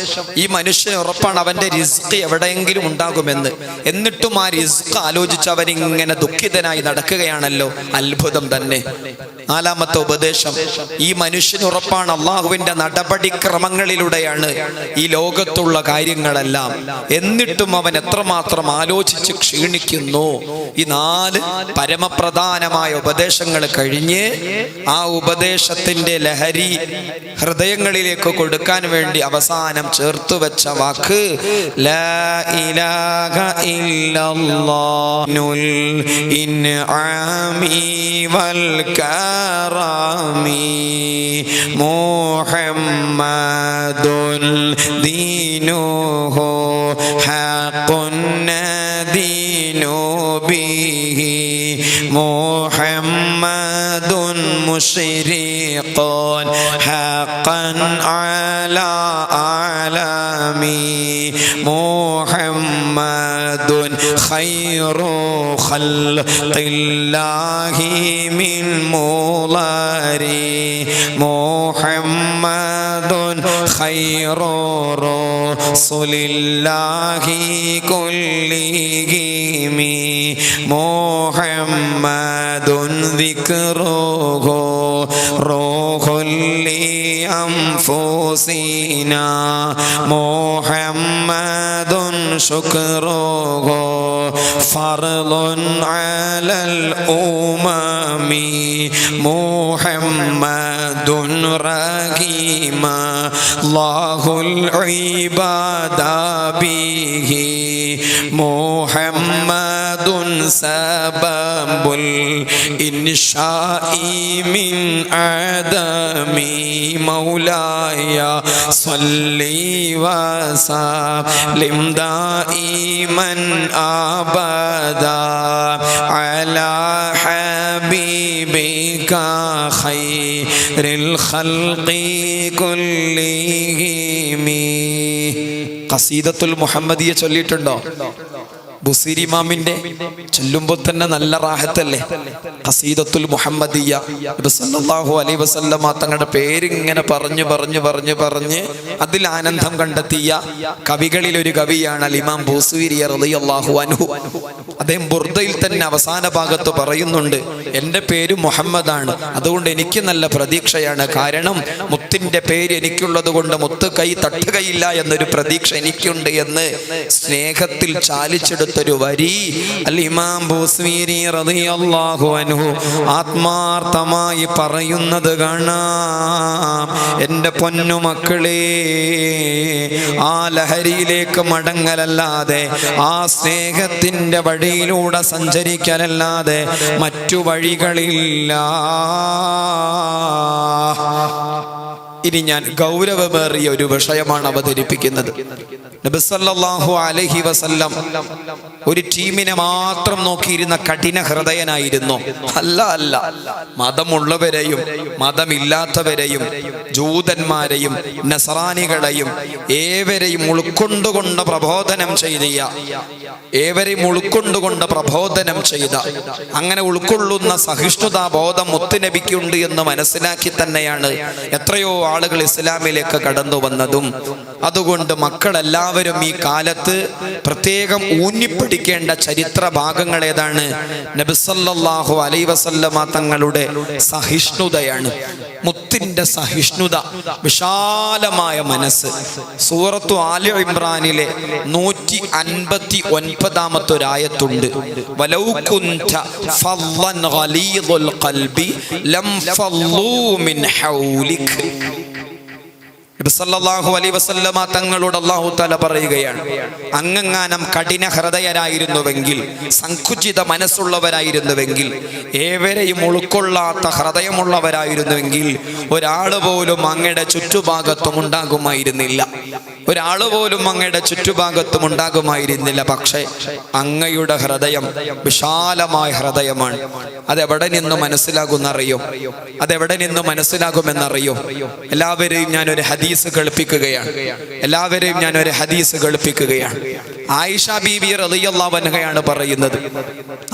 ഈ മനുഷ്യന് ഉറപ്പാണ് അവന്റെ റിസ്ക് എവിടെയെങ്കിലും ഉണ്ടാകുമെന്ന്, എന്നിട്ടും ആ റിസ്ക് ആലോചിച്ച് അവൻ ഇങ്ങനെ ദുഃഖിതനായി നടക്കുകയാണല്ലോ, അത്ഭുതം തന്നെ. നാലാമത്തെ ഉപദേശം, ഈ മനുഷ്യന് ഉറപ്പാണ് അള്ളാഹുവിന്റെ നടപടിക്രമങ്ങളിലൂടെയാണ് ഈ ലോകത്തുള്ള കാര്യങ്ങളെല്ലാം, എന്നിട്ടും അവൻ എത്രമാത്രം ആലോചിച്ച് ക്ഷീണിക്കുന്നു. ഈ 4 പരമപ്രധാനമായ ഉപദേശങ്ങൾ കഴിഞ്ഞ് ആ ഉപദേശത്തിന്റെ ലഹരി ഹൃദയങ്ങളിലേക്ക് കൊടുക്കാൻ വേണ്ടി അവസാനം ചേർത്തു വെച്ച വാക്ക് ലാ ഇലാഹ ഇല്ലല്ലാഹുൽ ഇൻആമി വൽ കറാമി മുഹമ്മദുൽ ദീനുഹു ഹഖുൻ ദീനു ബിഹി മുഹമ്മദുൻ മുശ്രിഖുൻ ഹഖൻ അലാ ആലമി മുഹമ്മദുൻ ഖൈറു ഖൽഖില്ലാഹി മിൻ മുളരി മുഹമ്മദുൻ ഖൈറു റസൂലില്ലാഹി കുല്ലിഹിം മുഹമ്മദുൻ ദിക്റുഹു റൂഹുൽ അൻഫുസിനാ മുഹമ്മദുൻ ശുക്റുഹു ഫർളുൻ അലൽ ഉമമി മുഹമ്മദുൻ റഹീമ അല്ലാഹുൽ ഇബാദ ബിഹി മുഹമ്മദുൻ സബബുൽ ഇൻശാഇ മിൻ ആദമി മൗലായ സ്വല്ലി വസല്ലിം ദായിമൻ അബദാ അലാ ഹബീബിക ഖൈറിൽ ഖൽഖി കുല്ലിഹിം. ഖസീദത്തുൽ മുഹമ്മദിയ ചൊല്ലിയിട്ടുണ്ടോ? ബുസീരി ഇമാമിന്റെ ചൊല്ലുമ്പോൾ തന്നെ നല്ല റാഹത്തല്ലേ. ഖസീദത്തുൽ മുഹമ്മദിയ സല്ലല്ലാഹു അലൈഹി വസല്ലമ തങ്ങളുടെ പേരിങ്ങനെ പറഞ്ഞ് അതിൽ ആനന്ദം കണ്ടെത്തിയ കവികളിൽ ഒരു കവിയാണ് അൽ ഇമാം ബുസീരി റളിയല്ലാഹു അൻഹു. അദ്ദേഹം ബുർദയിൽ തന്നെ അവസാന ഭാഗത്ത് പറയുന്നുണ്ട്, എൻ്റെ പേര് മുഹമ്മദാണ്, അതുകൊണ്ട് എനിക്ക് നല്ല പ്രതീക്ഷയാണ്. കാരണം മുത്തിന്റെ പേര് എനിക്കുള്ളത് കൊണ്ട് മുത്ത് കൈ തട്ടുകയില്ല എന്നൊരു പ്രതീക്ഷ എനിക്കുണ്ട് എന്ന് സ്നേഹത്തിൽ ചാലിച്ചെടുത്ത് കൊടുത്തൊരു വരി അൽ ഇമാം ബൂസ്വീരി റളിയല്ലാഹു അൻഹു ആത്മാർത്ഥമായി പറയുന്നത് കാണാം. എൻ്റെ പൊന്നു മക്കളെ, ആ ലഹരിയിലേക്ക് മടങ്ങലല്ലാതെ, ആ സ്നേഹത്തിൻ്റെ വഴിയിലൂടെ സഞ്ചരിക്കലല്ലാതെ മറ്റു വഴികളില്ല. ഇനി ഞാൻ ഗൗരവമേറിയ ഒരു വിഷയമാണ് അവതരിപ്പിക്കുന്നത്. നബി സല്ലല്ലാഹു അലൈഹി വസല്ലം ഒരു ടീമിനെ മാത്രം നോക്കിയിരുന്ന കഠിന ഹൃദയനായിരുന്നു. അല്ല, മതമുള്ളവരെയും മതമില്ലാത്തവരെയും ജൂതന്മാരെയും നസറാനികളെയും ഏവരെയും ഉൾക്കൊണ്ടുകൊണ്ട് പ്രബോധനം ചെയ്ത അങ്ങനെ ഉൾക്കൊള്ളുന്ന സഹിഷ്ണുതാബോധം മുത്തുനബിക്കുണ്ട് എന്ന് മനസ്സിലാക്കി തന്നെയാണ് എത്രയോ ആളുകൾ ഇസ്ലാമിലേക്ക് കടന്നു വന്നതും. അതുകൊണ്ട് മക്കളെല്ലാവരും ഈ കാലത്ത് പ്രത്യേകം ഊന്നിപ്പിടിക്കേണ്ട ചരിത്ര ഭാഗങ്ങൾ ഏതാണ്? നബി സല്ലല്ലാഹു അലൈഹി വസല്ലമ തങ്ങളുടെ സഹിഷ്ണുതയാണ്. മുത്തിന്റെ സഹിഷ്ണുത, വിശാലമായ മനസ്സ്. സൂറത്തു ആലി ഇംറാനിലെ 159 ഒരായത്തുണ്ട്. വലൗ കുൻത ഫളൻ ഗലീദുൽ ഖൽബി ലം ഫളൂ മിൻ ഹൗലിക്. നബി സല്ലല്ലാഹു അലൈഹി വസല്ലമ തങ്ങളോട് അല്ലാഹു തആല പറയുകയാണ്, അങ്ങങ്ങാനം കഠിന ഹൃദയരായിരുന്നുവെങ്കിൽ, സങ്കുചിത മനസ്സുള്ളവരായിരുന്നുവെങ്കിൽ, ഏവരെയും ഉൾക്കൊള്ളാത്ത ഹൃദയമുള്ളവരായിരുന്നുവെങ്കിൽ ഒരാൾ പോലും അങ്ങയുടെ ചുറ്റുഭാഗത്തും ഉണ്ടാകുമായിരുന്നില്ല. പക്ഷേ അങ്ങയുടെ ഹൃദയം വിശാലമായ ഹൃദയമാണ്. അതെവിടെ നിന്ന് മനസ്സിലാകുമെന്നറിയോ? എല്ലാവരെയും ഞാനൊരു ഹദീസ് കേൾപ്പിക്കുകയാണ്. ആയിഷ ബീവി റളിയല്ലാഹു അൻഹയാണ് പറയുന്നത്.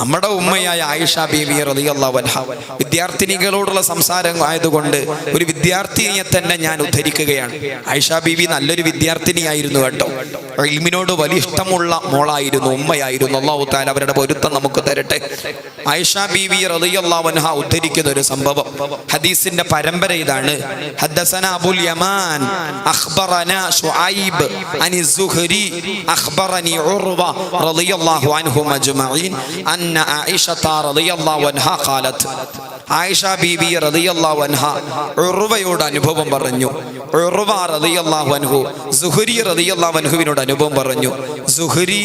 നമ്മുടെ ഉമ്മയായ ആയിഷ ബീവി റളിയല്ലാഹു അൻഹ വിദ്യാർത്ഥിനികളോടുള്ള സംസാരം ആയതുകൊണ്ട് ഒരു വിദ്യാർത്ഥിനിയെ തന്നെ ഞാൻ ഉദ്ധരിക്കുകയാണ്. ആയിഷ ബീവി നല്ലൊരു വിദ്യാർത്ഥിനിയായിരുന്നു കേട്ടോ. ഇൽമിനോട് വലിയ ഇഷ്ടമുള്ള മോളായിരുന്നു, ഉമ്മയായിരുന്നു. അല്ലാഹു തആല അവരുടെ പൊരുത്തം നമുക്ക് തരട്ടെ. ആയിഷ ബീവി റളിയല്ലാഹു അൻഹ ഉദ്ധരിക്കുന്ന ഒരു സംഭവം, ഹദീസിന്റെ പരമ്പര ഇതാണ്. ഹദ്ദസനാ അബുൽ യമാൻ അഖ്ബറനാ ശുഐബ് അനി സുഹരി അഖ്ബറനി ഉർവ റളിയല്ലാഹു അൻഹു മജ്മഈൻ അന്ന ആയിഷത റളിയല്ലാഹു അൻഹ ഖാലത്. ആയിഷ ബീബി റളിയല്ലാഹു അൻഹ ഉർവയോട് അനുഭവം പറഞ്ഞു. ഉർവ റളിയല്ലാഹു അൻഹു സുഹരി റളിയല്ലാഹു അൻഹുവിനോട് അനുഭവം പറഞ്ഞു. സുഹരി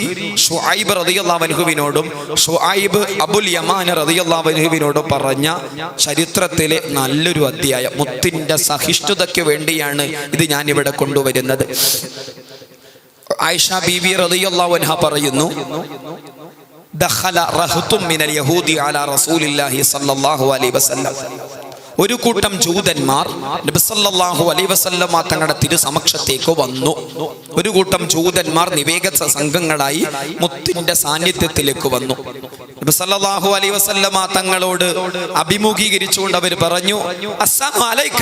ശുഐബ് റളിയല്ലാഹു അൻഹുവിനോടും ശുഐബ് അബുൽ യമാൻ റളിയല്ലാഹു അൻഹുവിനോടും പറഞ്ഞ ചരിത്രത്തിലെ നല്ലൊരു അധ്യായം. മുത്തിന്റെ സഹിഷ്ണുതയ്ക്ക് വേണ്ടിയാണ് ഇത് ഞാൻ ഇവിടെ കൊണ്ടുവരുന്നത്. ആയിഷ ബീബി റളിയല്ലാഹു അൻഹ പറയുന്നു, ദഖല റഹ്തും മിനൽ യഹൂദി അലാ റസൂലില്ലാഹി സ്വല്ലല്ലാഹു അലൈഹി വസല്ലം. ഒരു കൂട്ടം ജൂതന്മാർ നബി സല്ലല്ലാഹു അലൈഹി വസല്ലമ തങ്ങളുടെ തിരുസമക്ഷത്തേക്ക് വന്നു. ഒരു കൂട്ടം ജൂതന്മാർ നിവേദക സംഘങ്ങളായി മുത്തിന്റെ സാന്നിധ്യത്തിലേക്ക് വന്നു. നബി സല്ലല്ലാഹു അലൈഹി വസല്ലമ തങ്ങളോട് അഭിമുഖീകരിച്ചുകൊണ്ട് അവർ പറഞ്ഞു, അസ്സലാമു അലൈക,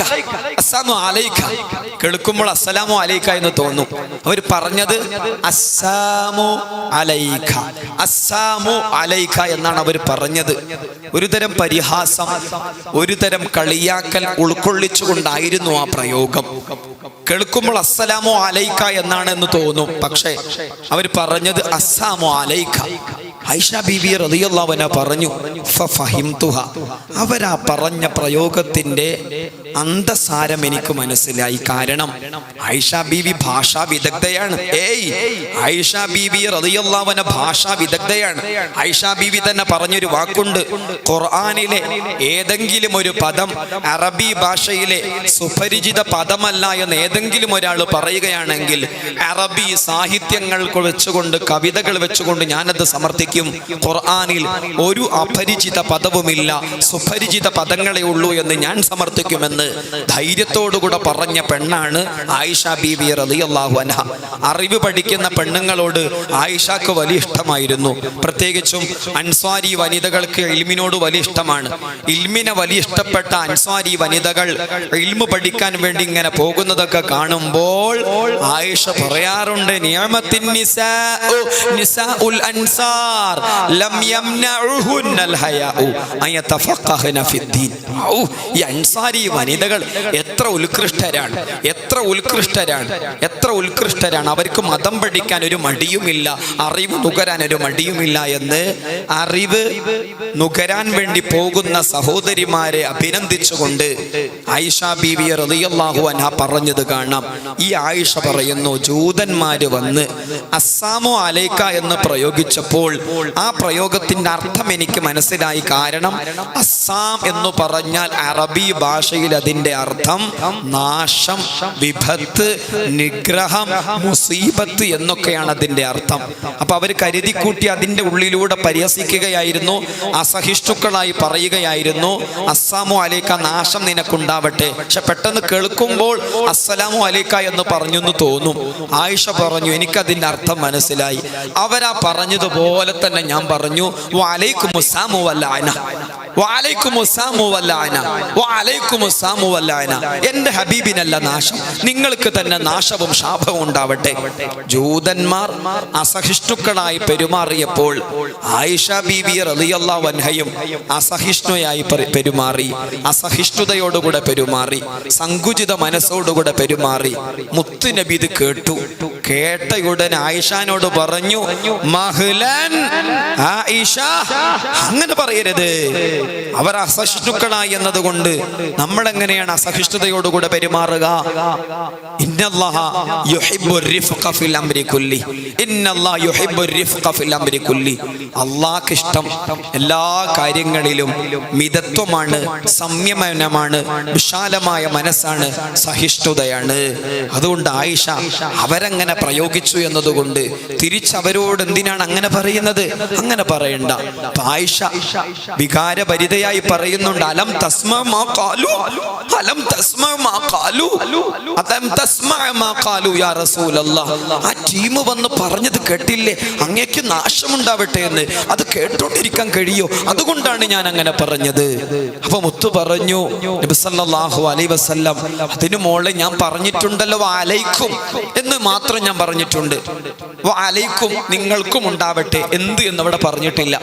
അസ്സലാമു അലൈക. കേൾക്കുമ്പോൾ അസ്സലാമു അലൈക എന്ന് തോന്നും. അവർ പറഞ്ഞത് അസ്സലാമു അലൈക, അസ്സലാമു അലൈക എന്നാണ് അവർ പറഞ്ഞത്. ഒരുതരം പരിഹാസം, ഒരുതരം കളിയാക്കൽ ഉൾക്കൊള്ളിച്ചുകൊണ്ടായിരുന്നു ആ പ്രയോഗം. കേൾക്കുമ്പോൾ അസ്സലാമു അലൈക എന്നാണെന്ന് തോന്നും, പക്ഷേ അവർ പറഞ്ഞത് അസ്സലാമു അലൈക. ആയിഷ ബീബി റളിയല്ലാഹു അൻഹ പറഞ്ഞു, ഫഫഹിംതുഹ. അവരാ പറഞ്ഞ പ്രയോഗത്തിന്റെ അന്തസാരം എനിക്ക് മനസ്സിലായി. കാരണം ആയിഷ ബീബി ഭാഷാ വിദഗ്ധയാണ്. ആയിഷ ബീബി റളിയല്ലാഹു അൻഹ ഭാഷാ വിദഗ്ധയാണ്. ആയിഷ ബീബി തന്നെ പറഞ്ഞൊരു വാക്കുണ്ട്, ഖുർആനിലെ ഏതെങ്കിലും ഒരു പദം അറബി ഭാഷയിലെ സുപരിചിത പദമല്ല എന്ന് ഏതെങ്കിലും ഒരാൾ പറയുകയാണെങ്കിൽ അറബി സാഹിത്യങ്ങൾ വെച്ചുകൊണ്ട്, കവിതകൾ വെച്ചുകൊണ്ട് ഞാനത് സമർത്ഥിക്കും. ഖുർആനിൽ ഒരു അപരിചിത പദവുമില്ല, സുപരിചിത പദങ്ങളെ ഉള്ളൂ എന്ന് ഞാൻ സമർത്ഥിക്കുമെന്ന് ധൈര്യത്തോടുകൂടെ പറഞ്ഞ പെണ്ണാണ് ആയിഷ ബീബി റളിയല്ലാഹു അൻഹ. അറിവ് പഠിക്കുന്ന പെണ്ണുങ്ങളോട് ആയിഷക്ക് വലിയ ഇഷ്ടമായിരുന്നു. പ്രത്യേകിച്ചും അൻസ്വാരി വനിതകൾക്ക് ഇൽമിനോട് വലിയ ഇഷ്ടമാണ്. ഇൽമിനെ വലിയ ഇഷ്ടപ്പെട്ട അൻസ്വാരി വനിതകൾ ഇൽമു പഠിക്കാൻ വേണ്ടി ഇങ്ങനെ പോകുന്നതൊക്കെ കാണുമ്പോൾ ആയിഷ പറയാറുണ്ട്, നിഅമത്തിൻ നിസാഉൽ അൻസാർ, അൻസാർ ലം യംനഉഹുന്നൽ ഹയാഉ അൻ യതഫഖഹന ഫിദ്ദീൻ. ഈ അൻസാരി വനിതകൾ എത്ര ഉത്കൃഷ്ടരാണ്, എത്ര ഉത്കൃഷ്ടരാണ്, എത്ര ഉത്കൃഷ്ടരാണ്. അവർക്ക് മതം പഠിക്കാൻ ഒരു മടിയുമില്ല, അറിവ് നുകരാൻ ഒരു മടിയുമില്ല എന്ന് അറിവ് നുകരാൻ വേണ്ടി പോകുന്ന സഹോദരിമാരെ അഭിനന്ദിച്ചുകൊണ്ട് ആയിഷ ബീവി റളിയല്ലാഹു അൻഹ പറഞ്ഞത് കാണാം. ഈ ആയിഷ പറയുന്നു, ജൂതന്മാര് വന്ന് അസ്സാമു അലൈക എന്ന് പ്രയോഗിച്ചപ്പോൾ ആ പ്രയോഗത്തിന്റെ അർത്ഥം എനിക്ക് മനസ്സിലായി. കാരണം അസ്സാം എന്ന് പറഞ്ഞാൽ അറബി ഭാഷയിൽ അതിന്റെ അർത്ഥം നാശം, വിപത്ത്, നിഗ്രഹം, മുസീബത്ത് എന്നൊക്കെയാണ് അതിന്റെ അർത്ഥം. അപ്പൊ അവർ കരുതിക്കൂട്ടി അതിന്റെ ഉള്ളിലൂടെ പരിഹസിക്കുകയായിരുന്നു, അസഹിഷ്ണുക്കളായി പറയുകയായിരുന്നു, അസ്സാമു അലൈക നാശം നിനക്കുണ്ടാവട്ടെ. പക്ഷെ പെട്ടെന്ന് കേൾക്കുമ്പോൾ അസ്സലാമു അലൈക എന്ന് പറഞ്ഞു എന്ന് തോന്നും. ആയിഷ പറഞ്ഞു, എനിക്കതിന്റെ അർത്ഥം മനസ്സിലായി. അവരാ പറഞ്ഞതുപോലെ തന്നെ ഞാൻ പറഞ്ഞു, വഅലൈക്കുമുസ്സലാമു വല്ലഅന, വഅലൈക്കുമുസ്സലാമു വല്ലഅന, വഅലൈക്കുമുസ്സലാമു വല്ലഅന. എന്റെ ഹബീബിനല്ല നാശം, നിങ്ങൾക്ക് തന്നെ നാശവും ശാപവും ഉണ്ടാവട്ടെ. ജൂതന്മാർ അസഹിഷ്ണുക്കളായി പെരുമാറിയപ്പോൾ ആയിഷ ബീവി റളിയല്ലാഹു അൻഹയും അസഹിഷ്ണുയായി പെരുമാറി, അസഹിഷ്ണുതയോടുകൂടെ പെരുമാറി, സങ്കുചിത മനസ്സോടുകൂടെ പെരുമാറി. മുത്തുനബി ഇത് കേട്ടു. കേട്ടയുടൻ ആയിഷാനോട് പറഞ്ഞു, മഹ്ലൻ ആയിഷ, അങ്ങനെ പറയരുത്. അവർ അസഹിഷ്ണുക്കളായി എന്നതുകൊണ്ട് നമ്മൾ എങ്ങനെയാണ് അസഹിഷ്ണുതയോടുകൂടെ പെരുമാറുക? ഇന്നല്ലാഹ യുഹിബ്ബുർ റിഫ്ഖ ഫിൽ അംരി കുല്ലി, ഇന്നല്ലാഹ യുഹിബ്ബുർ റിഫ്ഖ ഫിൽ അംരി കുല്ലി. അല്ലാഹുവിന് ഇഷ്ടം എല്ലാ കാര്യങ്ങളിലും മിതത്വമാണ്, സംയമനമാണ്, വിശാലമായ മനസ്സാണ്, സഹിഷ്ണുതയാണ്. അതുകൊണ്ട് ആയിഷ അവരങ്ങനെ പ്രയോഗിച്ചു എന്നതുകൊണ്ട് തിരിച്ചവരോട് എന്തിനാണ് അങ്ങനെ പറയുന്നത്? അങ്ങനെ പറയണ്ട. ആയിഷ വികാരഭരിതയായി പറയുന്നുണ്ട്, അലം തസ്മഅ മാ ഖാലു, അലം തസ്മഅ മാ ഖാലു, അലം തസ്മഅ മാ ഖാലു യാ റസൂലല്ലാഹ്. ആ ടീം വന്ന് പറഞ്ഞത് കേട്ടില്ലേ, അങ്ങേക്ക് നാശമുണ്ടാവട്ടെ എന്ന്? അത് കേട്ടോണ്ടിരിക്കാൻ കഴിയോ? അതുകൊണ്ടാണ് ഞാൻ അങ്ങനെ പറഞ്ഞത്. അപ്പൊ മുത്തു പറഞ്ഞു, നബി സല്ലല്ലാഹു അലൈഹി വസല്ലം, അതിനു മോളെ ഞാൻ പറഞ്ഞിട്ടുണ്ടല്ലോ വഅലൈക്കും എന്ന് മാത്രം ഞാൻ പറഞ്ഞിട്ടുണ്ട്. വഅലൈക്കും, നിങ്ങൾക്കും ഉണ്ടാവട്ടെ എന്ത് എന്നവിടെ പറഞ്ഞിട്ടില്ല.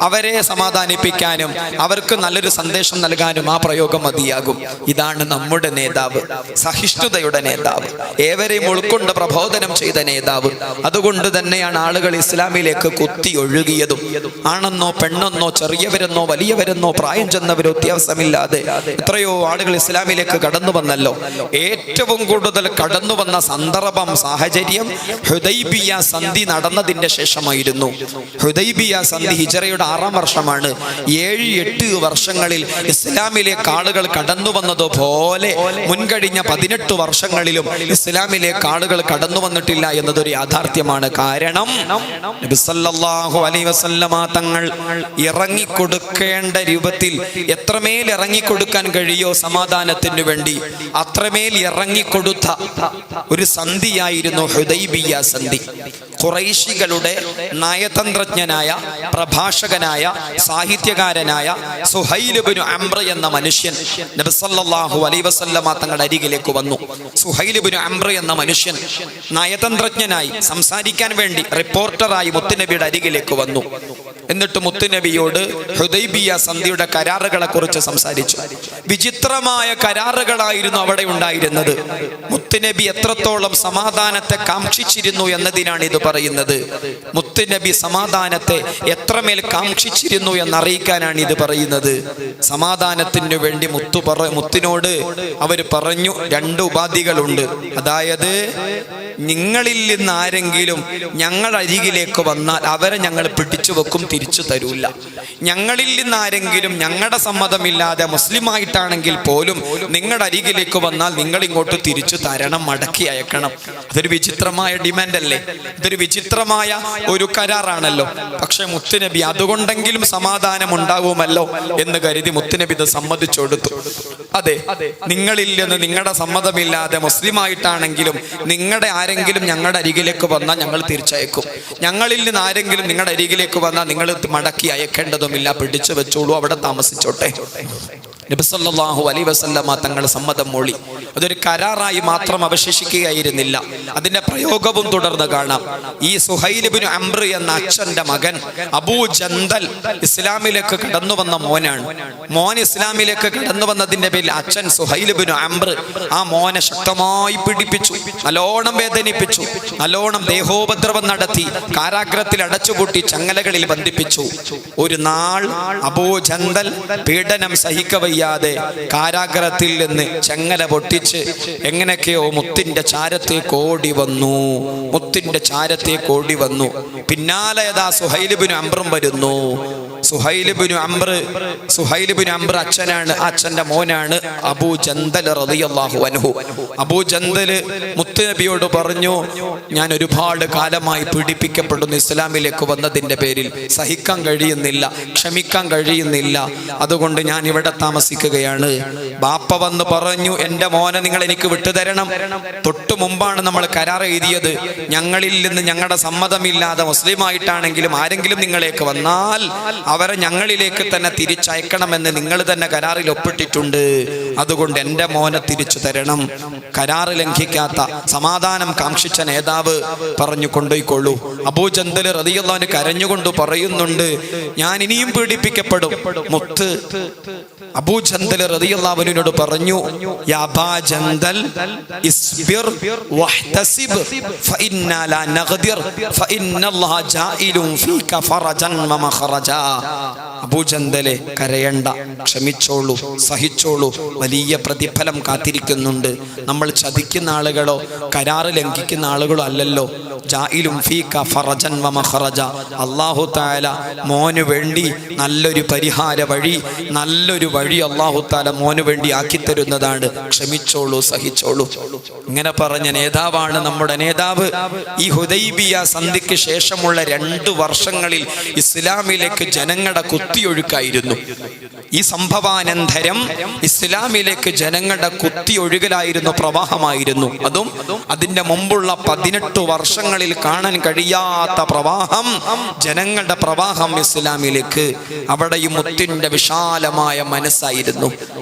അവരെ സമാധാനിപ്പിക്കാനും അവർക്ക് നല്ലൊരു സന്ദേശം നൽകാനും ആ പ്രയോഗം മതിയാകും. ഇതാണ് നമ്മുടെ നേതാവ്, സഹിഷ്ണുതയുടെ നേതാവ്, ഏവരെയും ഉൾക്കൊണ്ട് പ്രബോധനം ചെയ്ത നേതാവ്. അതുകൊണ്ട് തന്നെയാണ് ആളുകൾ ഇസ്ലാമിലേക്ക് കുത്തി ഒഴുകിയതും. ആണെന്നോ പെണ്ണെന്നോ ചെറിയവരെന്നോ വലിയവരെന്നോ പ്രായം ചെന്നവരോ വ്യത്യാസമില്ലാതെ എത്രയോ ആളുകൾ ഇസ്ലാമിലേക്ക് കടന്നു വന്നല്ലോ. ഏറ്റവും കൂടുതൽ കടന്നു വന്ന സന്ദർഭം, സാഹചര്യം ഹുദൈബിയ സന്ധി നടന്നതിന്റെ ശേഷമായിരുന്നു. ഹുദൈബിയ സന്ധി ഹിജ്റയുടെ 6-ാം വർഷമാണ്. 7-8 വർഷങ്ങളിൽ ഇസ്ലാമിലേക്ക് ആളുകൾ കടന്നു വന്നതുപോലെ മുൻകഴിഞ്ഞ 18 വർഷങ്ങളിലും ഇസ്ലാമിലേക്ക് ആളുകൾ കടന്നു വന്നിട്ടില്ല എന്നതൊരു യാഥാർത്ഥ്യമാണ്. കാരണം നബി സല്ലല്ലാഹു അലൈഹി വസല്ലമ തങ്ങൾ ഇറങ്ങിക്കൊടുക്കേണ്ട രൂപത്തിൽ എത്രമേൽ ഇറങ്ങിക്കൊടുക്കാൻ കഴിയോ സമാധാനത്തിന് വേണ്ടി അത്രമേൽ ഇറങ്ങിക്കൊടുത്ത ഒരു സന്ധിയായിരുന്നു ഹുദൈബിയ സന്ധി. ഖുറൈശികളുടെ നയതന്ത്രജ്ഞനായ, പ്രഭാഷകനായ, സാഹിത്യകാരനായ സുഹൈൽ ഇബ്നു അംർ എന്ന മനുഷ്യൻ നബി സല്ലല്ലാഹു അലൈഹി വസല്ലമ തങ്ങളുടെ അരികിലേക്ക് വന്നു. സുഹൈൽ ഇബ്നു അംർ എന്ന മനുഷ്യൻ നയതന്ത്രജ്ഞനായി സംസാരിക്കാൻ വേണ്ടി റിപ്പോർട്ടറായി മുത്തുനബിയുടെ അരികിലേക്ക് വന്നു. എന്നിട്ട് മുത്തുനബിയോട് ഹുദൈബിയ സന്ധിയുടെ കരാറുകളെ കുറിച്ച് സംസാരിച്ചു. വിചിത്രമായ കരാറുകളായിരുന്നു അവിടെ ഉണ്ടായിരുന്നത്. മുത്തുനബി എത്രത്തോളം സമാധാനത്തെ കാക്ഷിച്ചിരുന്നു എന്നതിനാണ് ഇത് പറയുന്നത്. മുത്തുനബി സമാധാനത്തെ എത്രമേൽ കാക്ഷിച്ചിരുന്നു എന്നറിയിക്കാനാണ് ഇത് പറയുന്നത്. സമാധാനത്തിനു വേണ്ടി മുത്തിനോട് അവർ പറഞ്ഞു, 2 ഉപാധികളുണ്ട്. അതായത്, നിങ്ങളിൽ നിന്ന് ആരെങ്കിലും ഞങ്ങളുടെ അരികിലേക്ക് വന്നാൽ അവരെ ഞങ്ങൾ പിടിച്ചു വെക്കും, തിരിച്ചു തരൂല്ല. ഞങ്ങളിൽ നിന്ന് ആരെങ്കിലും ഞങ്ങളുടെ സമ്മതമില്ലാതെ മുസ്ലിമായിട്ടാണെങ്കിൽ പോലും നിങ്ങളുടെ അരികിലേക്ക് വന്നാൽ നിങ്ങൾ ഇങ്ങോട്ട് തിരിച്ചു തരണം, മടക്കി അയക്കണം. അതൊരു വിചിത്രമായ ഡിമാൻഡ് അല്ലേ? ഇതൊരു വിചിത്രമായ ഒരു കരാറാണല്ലോ. പക്ഷെ മുത്തുനബി അതുകൊണ്ടെങ്കിലും സമാധാനം ഉണ്ടാകുമല്ലോ എന്ന് കരുതി മുത്തുനബി ഇത് സമ്മതിച്ചു കൊടുത്തു. അതെ, നിങ്ങളിൽ നിന്ന് നിങ്ങളുടെ സമ്മതമില്ലാതെ മുസ്ലിമായിട്ടാണെങ്കിലും നിങ്ങളുടെ ആരെങ്കിലും ഞങ്ങളുടെ അരികിലേക്ക് വന്നാൽ ഞങ്ങൾ തിരിച്ചയക്കും. ഞങ്ങളിൽ നിന്ന് ആരെങ്കിലും നിങ്ങളുടെ അരികിലേക്ക് വന്നാൽ നിങ്ങൾ മടക്കി അയക്കേണ്ടതുമില്ല, പിടിച്ചു വെച്ചോളൂ, അവിടെ താമസിച്ചോട്ടെ. നബി സല്ലല്ലാഹു അലൈഹി വസല്ലമ തങ്ങൾ സമ്മതം മൂളി. അതൊരു കരാറായി മാത്രം അവശേഷിക്കുകയായിരുന്നില്ല, അതിന്റെ പ്രയോഗവും തുടർന്ന് കാണാം. ഈ സുഹൈൽ ഇബ്നു അംർ എന്ന അച്ഛന്റെ മകൻ അബൂ ജന്ദൽ ഇസ്ലാമിലേക്ക് കടന്നു വന്ന മോനാണ്. മോൻ ഇസ്ലാമിലേക്ക് കടന്നു വന്നതിന്റെ പേരിൽ അച്ഛൻ സുഹൈൽ ഇബ്നു അംർ ആ മോനെ ശക്തമായി പീഡിപ്പിച്ചു, നല്ലോണം വേദനിപ്പിച്ചു, നല്ലോണം ദേഹോപദ്രവം നടത്തി, കാരാഗ്രഹത്തിൽ അടച്ചുപൂട്ടി ചങ്ങലകളിൽ ബന്ധിപ്പിച്ചു. ഒരു നാൾ അബൂ ജന്ദൽ പീഡനം സഹിക്കവയ്യാതെ കാരാഗ്രഹത്തിൽ നിന്ന് ചങ്ങല പൊട്ടിച്ച് എങ്ങനെയൊക്കെയോ മുത്തിന്റെ ചാരത്തേക്ക് ഓടി വന്നു. മുത്തിന്റെ ചാരത്തേക്ക് ഓടി വന്നു. പിന്നാലെ സുഹൈൽ ഇബ്നു അംറും വരുന്നു. സുഹൈൽ ഇബ്നു അംർ അച്ഛനാണ്, അച്ഛന്റെ മോനാണ് അബൂ ജന്ദൽ റളിയല്ലാഹു അൻഹു. അബൂ ജന്ദൽ മുത്തുനബിയോട് പറഞ്ഞു, ഞാൻ ഒരുപാട് കാലമായി പീഡിപ്പിക്കപ്പെടുന്നു, ഇസ്ലാമിലേക്ക് വന്നതിന്റെ പേരിൽ സഹിക്കാൻ കഴിയുന്നില്ല, ക്ഷമിക്കാൻ കഴിയുന്നില്ല, അതുകൊണ്ട് ഞാൻ ഇവിടെ താമസിക്കുകയാണ്. ബാപ്പ വന്ന് പറഞ്ഞു, എന്റെ മോനെ നിങ്ങൾ എനിക്ക് വിട്ടുതരണം. തൊട്ടു മുമ്പാണ് നമ്മൾ കരാർ എഴുതിയത്, ഞങ്ങളിൽ നിന്ന് ഞങ്ങളുടെ സമ്മതമില്ലാതെ മുസ്ലിമായിട്ടാണെങ്കിലും ആരെങ്കിലും നിങ്ങളേക്ക് വന്നാൽ അവരെ ഞങ്ങളിലേക്ക് തന്നെ തിരിച്ചയക്കണമെന്ന് നിങ്ങൾ തന്നെ കരാറിൽ ഒപ്പിട്ടിട്ടുണ്ട്, അതുകൊണ്ട് എൻ്റെ മോനെ തിരിച്ചു തരണം. കരാറ് ലംഘിക്കാത്ത, സമാധാനം കാംക്ഷിച്ച നേതാവ് പറഞ്ഞു, കൊണ്ടുപോയിക്കൊള്ളൂ. അബൂ ജന്ദൽ റളിയല്ലാഹു അൻഹു കരഞ്ഞുകൊണ്ട് പറയുന്നുണ്ട്, ഞാൻ ഇനിയും പീഡിപ്പിക്കപ്പെടും. മുത്ത് അബൂ ജന്ദൽ റളിയല്ലാഹു അൻഹുവിനോട് പറഞ്ഞു, യാ അബാ ജന്ദൽ ഇസ്ബിർ വഹ്തസിബ് ഫഇന്നാ ലാ നഖദിർ ഫഇന്നല്ലാഹ ജാഇലുൻ ഫീക ഫറജൻ വമഖറജാ. അബൂ ജന്ദലെ, കരയണ്ട, ക്ഷമിച്ചോളൂ, സഹിച്ചോളൂ, വലിയ പ്രതിഫലം കാത്തിരിക്കുന്നുണ്ട്. നമ്മൾ ചതിക്കുന്ന ആളുകളോ കരാറ് ലംഘിക്കുന്ന ആളുകളോ അല്ലല്ലോ. ജാഇലുൻ ഫീക ഫറജൻ വമഖറജ. അല്ലാഹു തആല മോന് വേണ്ടി നല്ലൊരു പരിഹാര വഴി, നല്ലൊരു വഴി അല്ലാഹു തആല മോന് വേണ്ടി ആക്കി തരുന്നതാണ്. ക്ഷമിച്ചോളൂ, സഹിച്ചോളൂ. ഇങ്ങനെ പറഞ്ഞ നേതാവാണ് നമ്മുടെ നേതാവ്. ഈ ഹുദൈബിയ സന്ധിക്ക് ശേഷമുള്ള 2 വർഷങ്ങളിൽ ഇസ്ലാമിലേക്ക് ജനങ്ങളുടെ കുത്തിയൊഴുക്കായിരുന്നു. ഈ സംഭവാനന്തരം ഇസ്ലാമിലേക്ക് ജനങ്ങളുടെ കുത്തിയൊഴുകലായിരുന്നു, പ്രവാഹമായിരുന്നു. അതും അതിന്റെ മുമ്പുള്ള 18 വർഷങ്ങളിൽ കാണാൻ കഴിയാത്ത പ്രവാഹം, ജനങ്ങളുടെ പ്രവാഹം ഇസ്ലാമിലേക്ക്. അവിടെയും മുത്തിന്റെ വിശാലമായ മനസ്സായിരുന്നു.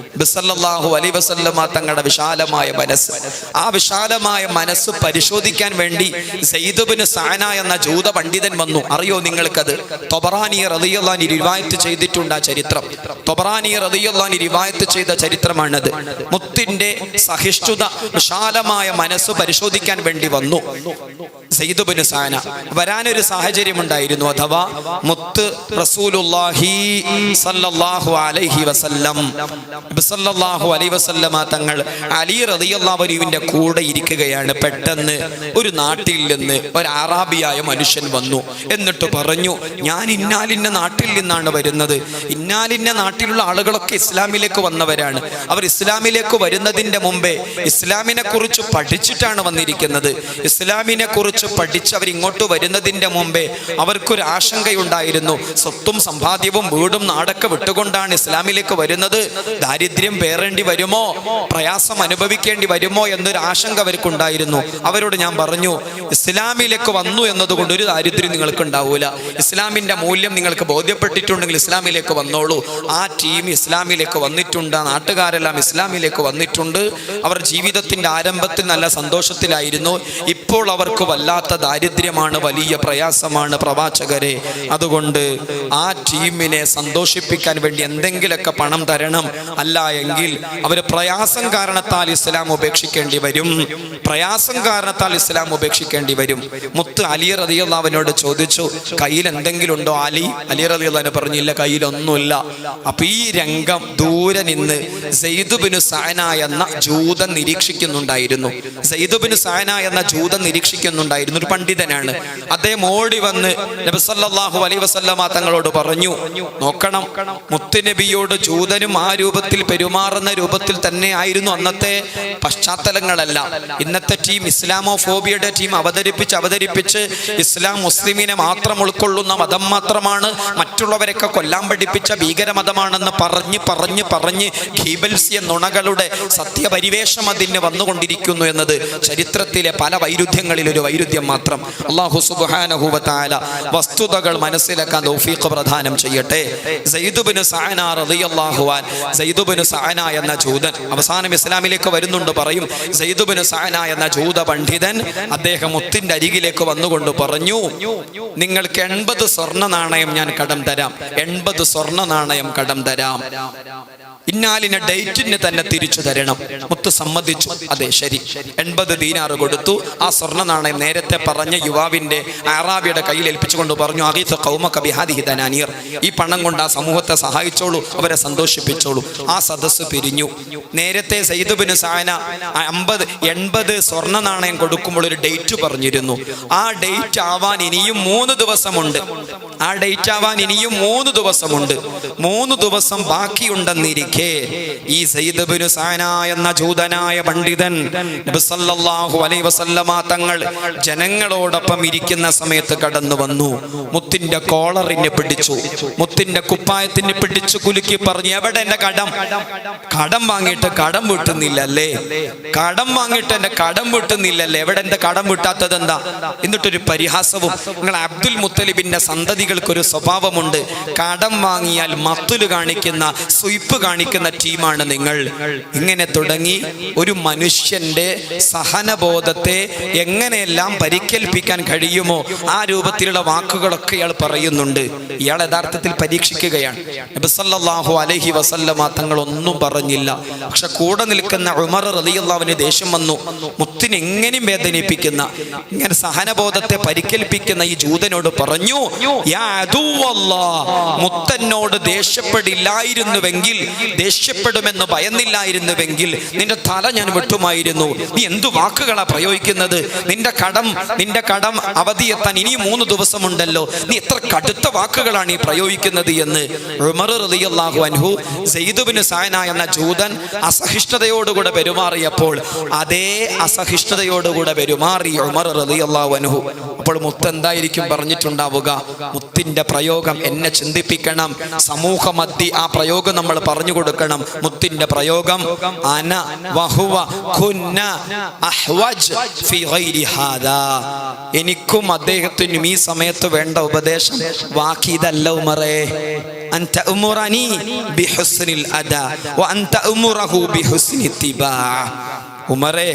സല്ലല്ലാഹു അലൈഹി വസല്ലമ തങ്ങളുടെ വിശാലമായ മനസ്സ്. ആ വിശാലമായ മനസ്സ് പരിശോധിക്കാൻ വേണ്ടി സയ്യിദ് ഇബ്നു സഅന എന്ന ജൂത പണ്ഡിതൻ വന്നു. അറിയോ നിങ്ങൾക്കത്? തൊബറാനി റളിയല്ലാഹു അൻഹു റിവായത്ത് ചെയ്തിട്ടുണ്ട് ആ ചരിത്രം. തൊബറാനി റളിയല്ലാഹു അൻഹു റിവായത്ത് ചെയ്ത ചരിത്രമാണത്. മുത്തിന്റെ സഹിഷ്ണുത, വിശാലമായ മനസ്സ് പരിശോധിക്കാൻ വേണ്ടി വന്നു സയ്യിദ് ഇബ്നു സഅന. വരാനൊരു സാഹചര്യം ഉണ്ടായിരുന്നു, അഥവാ മുത്ത് റസൂലുള്ളാഹി സല്ലല്ലാഹു അലൈഹി വസല്ലം സല്ലല്ലാഹു അലൈഹി വസല്ലമ തങ്ങൾ അലി റളിയല്ലാഹു അൻഹുവിന്റെ കൂടെ ഇരിക്കുകയാണ്. പെട്ടെന്ന് ഒരു നാട്ടിൽ നിന്ന് ഒരു അറാബിയായ മനുഷ്യൻ വന്നു. എന്നിട്ട് പറഞ്ഞു, ഞാൻ ഇന്നാലിന്ന നാട്ടിൽ നിന്നാണ് വരുന്നത്. ഇന്നാലിന്ന നാട്ടിലുള്ള ആളുകളൊക്കെ ഇസ്ലാമിലേക്ക് വന്നവരാണ്. അവർ ഇസ്ലാമിലേക്ക് വരുന്നതിന്റെ മുമ്പേ ഇസ്ലാമിനെ കുറിച്ച് പഠിച്ചിട്ടാണ് വന്നിരിക്കുന്നത്. ഇസ്ലാമിനെ കുറിച്ച് പഠിച്ച് അവർ ഇങ്ങോട്ട് വരുന്നതിന്റെ മുമ്പേ അവർക്കൊരു ആശങ്കയുണ്ടായിരുന്നു. സ്വത്തും സമ്പാദ്യവും വീടും നാടൊക്കെ വിട്ടുകൊണ്ടാണ് ഇസ്ലാമിലേക്ക് വരുന്നത്. ദാരിദ്ര്യം പേറേണ്ടി വരുമോ, പ്രയാസം അനുഭവിക്കേണ്ടി വരുമോ എന്നൊരു ആശങ്ക അവർക്കുണ്ടായിരുന്നു. അവരോട് ഞാൻ പറഞ്ഞു, ഇസ്ലാമിലേക്ക് വന്നു എന്നതുകൊണ്ട് ഒരു ദാരിദ്ര്യം നിങ്ങൾക്ക് ഉണ്ടാവൂല. ഇസ്ലാമിന്റെ മൂല്യം നിങ്ങൾക്ക് ബോധ്യപ്പെട്ടിട്ടുണ്ടെങ്കിൽ ഇസ്ലാമിലേക്ക് വന്നോളൂ. ആ ടീം ഇസ്ലാമിലേക്ക് വന്നിട്ടുണ്ട്, ആ നാട്ടുകാരെല്ലാം ഇസ്ലാമിലേക്ക് വന്നിട്ടുണ്ട്. അവർ ജീവിതത്തിന്റെ ആരംഭത്തിൽ നല്ല സന്തോഷത്തിലായിരുന്നു. ഇപ്പോൾ അവർക്ക് വല്ലാത്ത ദാരിദ്ര്യമാണ്, വലിയ പ്രയാസമാണ് പ്രവാചകരെ. അതുകൊണ്ട് ആ ടീമിനെ സന്തോഷിപ്പിക്കാൻ വേണ്ടി എന്തെങ്കിലുമൊക്കെ പണം തരണം, അല്ല എങ്കിൽ അവർ പ്രയാസം കാരണത്താൽ ഇസ്ലാം ഉപേക്ഷിക്കേണ്ടി വരും. പ്രയാസം കാരണത്താൽ ഇസ്ലാം ഉപേക്ഷിക്കേണ്ടി വരും. മുത്ത് അലി റളിയല്ലാഹു അൻഹുവിനോട് ചോദിച്ചു, കയ്യിൽ എന്തെങ്കിലും ഉണ്ടോ? അലി റളിയല്ലാഹു അൻഹു പറഞ്ഞില്ല, കയ്യിലൊന്നുമില്ല. അപ്പൊ ഈ രംഗം ദൂരെ നിന്ന് സയ്യിദ് ഇബ്നു സഅന എന്ന ജൂതൻ നിരീക്ഷിക്കുന്നുണ്ടായിരുന്നു. സയ്യിദ് ഇബ്നു സഅന എന്ന ജൂതൻ നിരീക്ഷിക്കുന്നുണ്ടായിരുന്നു. ഒരു പണ്ഡിതനാണ്. അദ്ദേഹം ഓടി വന്ന് നബി സല്ലല്ലാഹു അലൈഹി വസല്ലമ തങ്ങളോട് പറഞ്ഞു, നോക്കണം, മുത്തുനബിയോട് ജൂതനും ആ രൂപത്തിൽ പെരുമാറുന്ന രൂപത്തിൽ തന്നെ ആയിരുന്നു അന്നത്തെ പശ്ചാത്തലങ്ങളല്ല. ഇന്നത്തെ ടീം ഇസ്ലാമോഫോബിയയുടെ ടീം അവതരിപ്പിച്ച് ഇസ്ലാം മുസ്ലിമിനെ മാത്രം ഉൾക്കൊള്ളുന്ന മതം മാത്രമാണ്, മറ്റുള്ളവരൊക്കെ കൊല്ലാൻ പഠിപ്പിച്ച ഭീകര മതമാണെന്ന് പറഞ്ഞ് ഖീബൽസിയ നുണകളുടെ സത്യപരിവേഷം അതിന് വന്നുകൊണ്ടിരിക്കുന്നു എന്നത് ചരിത്രത്തിലെ പല വൈരുദ്ധ്യങ്ങളിൽ ഒരു വൈരുദ്ധ്യം മാത്രം. അല്ലാഹു സുബ്ഹാനഹു വ തആല വസ്തുതകൾ മനസ്സിലാക്കാൻ തൗഫീഖ് പ്രദാനം ചെയ്യട്ടെ. സയ്യിദ് ഇബ്നു സഅന റളിയല്ലാഹു അൻഹു സയ്യിദ് ഇബ്നു സഅന എന്ന ജൂതൻ അവസാനം ഇസ്ലാമിലേക്ക് വരുന്നുണ്ട്. പറയും സയ്യിദ് ഇബ്നു സഅന എന്ന ജൂത പണ്ഡിതൻ അദ്ദേഹം മുത്തിന്റെ അരികിലേക്ക് വന്നുകൊണ്ട് പറഞ്ഞു, നിങ്ങൾക്ക് 80 സ്വർണ്ണ നാണയം ഞാൻ കടം തരാം, 80 സ്വർണ്ണ നാണയം കടം തരാം, ഇന്നാലിന്റെ ഡേറ്റിന് തന്നെ തിരിച്ചു തരണം. മുത്ത് സമ്മതിച്ചു. അതെ ശരി, 80 ദീനാർ കൊടുത്തു. ആ സ്വർണ്ണ നാണയം നേരത്തെ പറഞ്ഞ യുവാവിന്റെ അറാബിയുടെ കയ്യിൽ ഏൽപ്പിച്ചുകൊണ്ട് പറഞ്ഞു, അഗീഥ ഖൗമക ബിഹാദിഹി ദനാനീർ, ഈ പണം കൊണ്ട് ആ സമൂഹത്തെ സഹായിച്ചോളൂ, അവരെ സന്തോഷിപ്പിച്ചോളൂ. ആ സദസ്സ് പിരിഞ്ഞു. നേരത്തെ സയ്യിദ് ഇബ്നു സഅന 80 സ്വർണ്ണ നാണയം കൊടുക്കുമ്പോൾ ഒരു ഡേറ്റ് പറഞ്ഞിരുന്നു. ആ ഡേറ്റ് ആവാൻ ഇനിയും 3 ദിവസമുണ്ട്. ആ ഡേറ്റ് ആവാൻ ഇനിയും 3 ദിവസമുണ്ട്. 3 ദിവസം ബാക്കിയുണ്ടെന്നിരിക്കും ഈ സയ്യിദ് ഇബ്നു സഅന എന്ന ജൂതനായ പണ്ഡിതൻ നബി സല്ലല്ലാഹു അലൈഹി വസല്ലമ തങ്ങൾ ജനങ്ങളോടൊപ്പം ഇരിക്കുന്ന സമയത്ത് കടന്നു വന്നു. മുത്തിന്റെ കോളറിനെ പിടിച്ചു, മുത്തിന്റെ കുപ്പായത്തിന് പിടിച്ചു കുലുക്കി പറഞ്ഞു, എവിടെ എന്റെ കടം? കടം വാങ്ങിയിട്ട് കടം വീട്ടുന്നില്ലല്ലേ? കടം വാങ്ങിയിട്ട് എന്റെ കടം വീട്ടുന്നില്ലല്ലേ? എവിടെ എന്റെ കടം വീട്ടാത്തത് എന്താ? എന്നിട്ടൊരു പരിഹാസവും. നിങ്ങൾ അബ്ദുൽ മുത്തലിബിന്റെ സന്തതികൾക്കൊരു സ്വഭാവമുണ്ട്, കടം വാങ്ങിയാൽ മത്തുല് കാണിക്കുന്ന, സുയിപ്പ് കാണിക്കുന്ന ടീമാണ് നിങ്ങൾ. ഇങ്ങനെ തുടങ്ങി ഒരു മനുഷ്യന്റെ സഹനബോധത്തെ എങ്ങനെയെല്ലാം പരിക്കേൽപ്പിക്കാൻ കഴിയുമോ ആ രൂപത്തിലുള്ള വാക്കുകളൊക്കെ ഇയാൾ പറയുന്നുണ്ട്. ഇയാൾ യഥാർത്ഥത്തിൽ പരീക്ഷിക്കുകയാണ്. നബി സല്ലല്ലാഹു അലൈഹി വസല്ലമ തങ്ങൾ ഒന്നും പറഞ്ഞില്ല. പക്ഷെ കൂടെ നിൽക്കുന്ന ഉമർ റളിയല്ലാഹു അൻഹു ദേഷ്യം വന്നു. മുത്തിനെ എങ്ങനെയും വേദനിപ്പിക്കുന്ന, ഇങ്ങനെ സഹനബോധത്തെ പരിക്കേൽപ്പിക്കുന്ന ഈ ജൂതനോട് പറഞ്ഞു, യാ അദുവല്ലാഹ്, മുത്തന്നോട് ദേഷ്യപ്പെടില്ലായിരുന്നുവെങ്കിൽ, ദേഷ്യപ്പെടുമെന്ന് ഭയന്നില്ലായിരുന്നുവെങ്കിൽ നിന്റെ തല ഞാൻ വെട്ടുമായിരുന്നു. നീ എന്തു വാക്കുകളാ പ്രയോഗിക്കുന്നത്? നിന്റെ കടം അവധിയെത്താൻ ഇനിയും 3 ദിവസമുണ്ടല്ലോ, നീ എത്ര കടുത്ത വാക്കുകളാണ് ഈ പ്രയോഗിക്കുന്നത് എന്ന് ഉമർ റളിയല്ലാഹു അൻഹു സയ്യിദ് ഇബ്നു സഅന എന്ന ജൂതൻ അസഹിഷ്ണുതയോടുകൂടെ പെരുമാറിയപ്പോൾ അതേ അസഹിഷ്ണുതയോടുകൂടെ പെരുമാറി ഉമർ റളിയല്ലാഹു അൻഹു. അപ്പോൾ മുത്ത് എന്തായിരിക്കും പറഞ്ഞിട്ടുണ്ടാവുക? മുത്തിന്റെ പ്രയോഗം എന്നെ ചിന്തിപ്പിക്കണം. സമൂഹ മധ്യ ആ പ്രയോഗം നമ്മൾ പറഞ്ഞു കൊടുക്കണം. മുത്തിന്റെ പ്രയോഗം അന വഹുവ കുന്ന അഹ്വജ് ഫി ഗൈരി ഹാദാ. എനിക്കും അദ്ദേഹത്തിനും ഈ സമയത്ത് വേണ്ട ഉപദേശം വാക്കിതല്ല ഉമറേ. അൻത ഉമറനി ബിഹുസ്നിൽ അദാ വ അൻത ഉമറഹു ബിഹുസ്നി ഇത്തിബാ. ഉമറേ,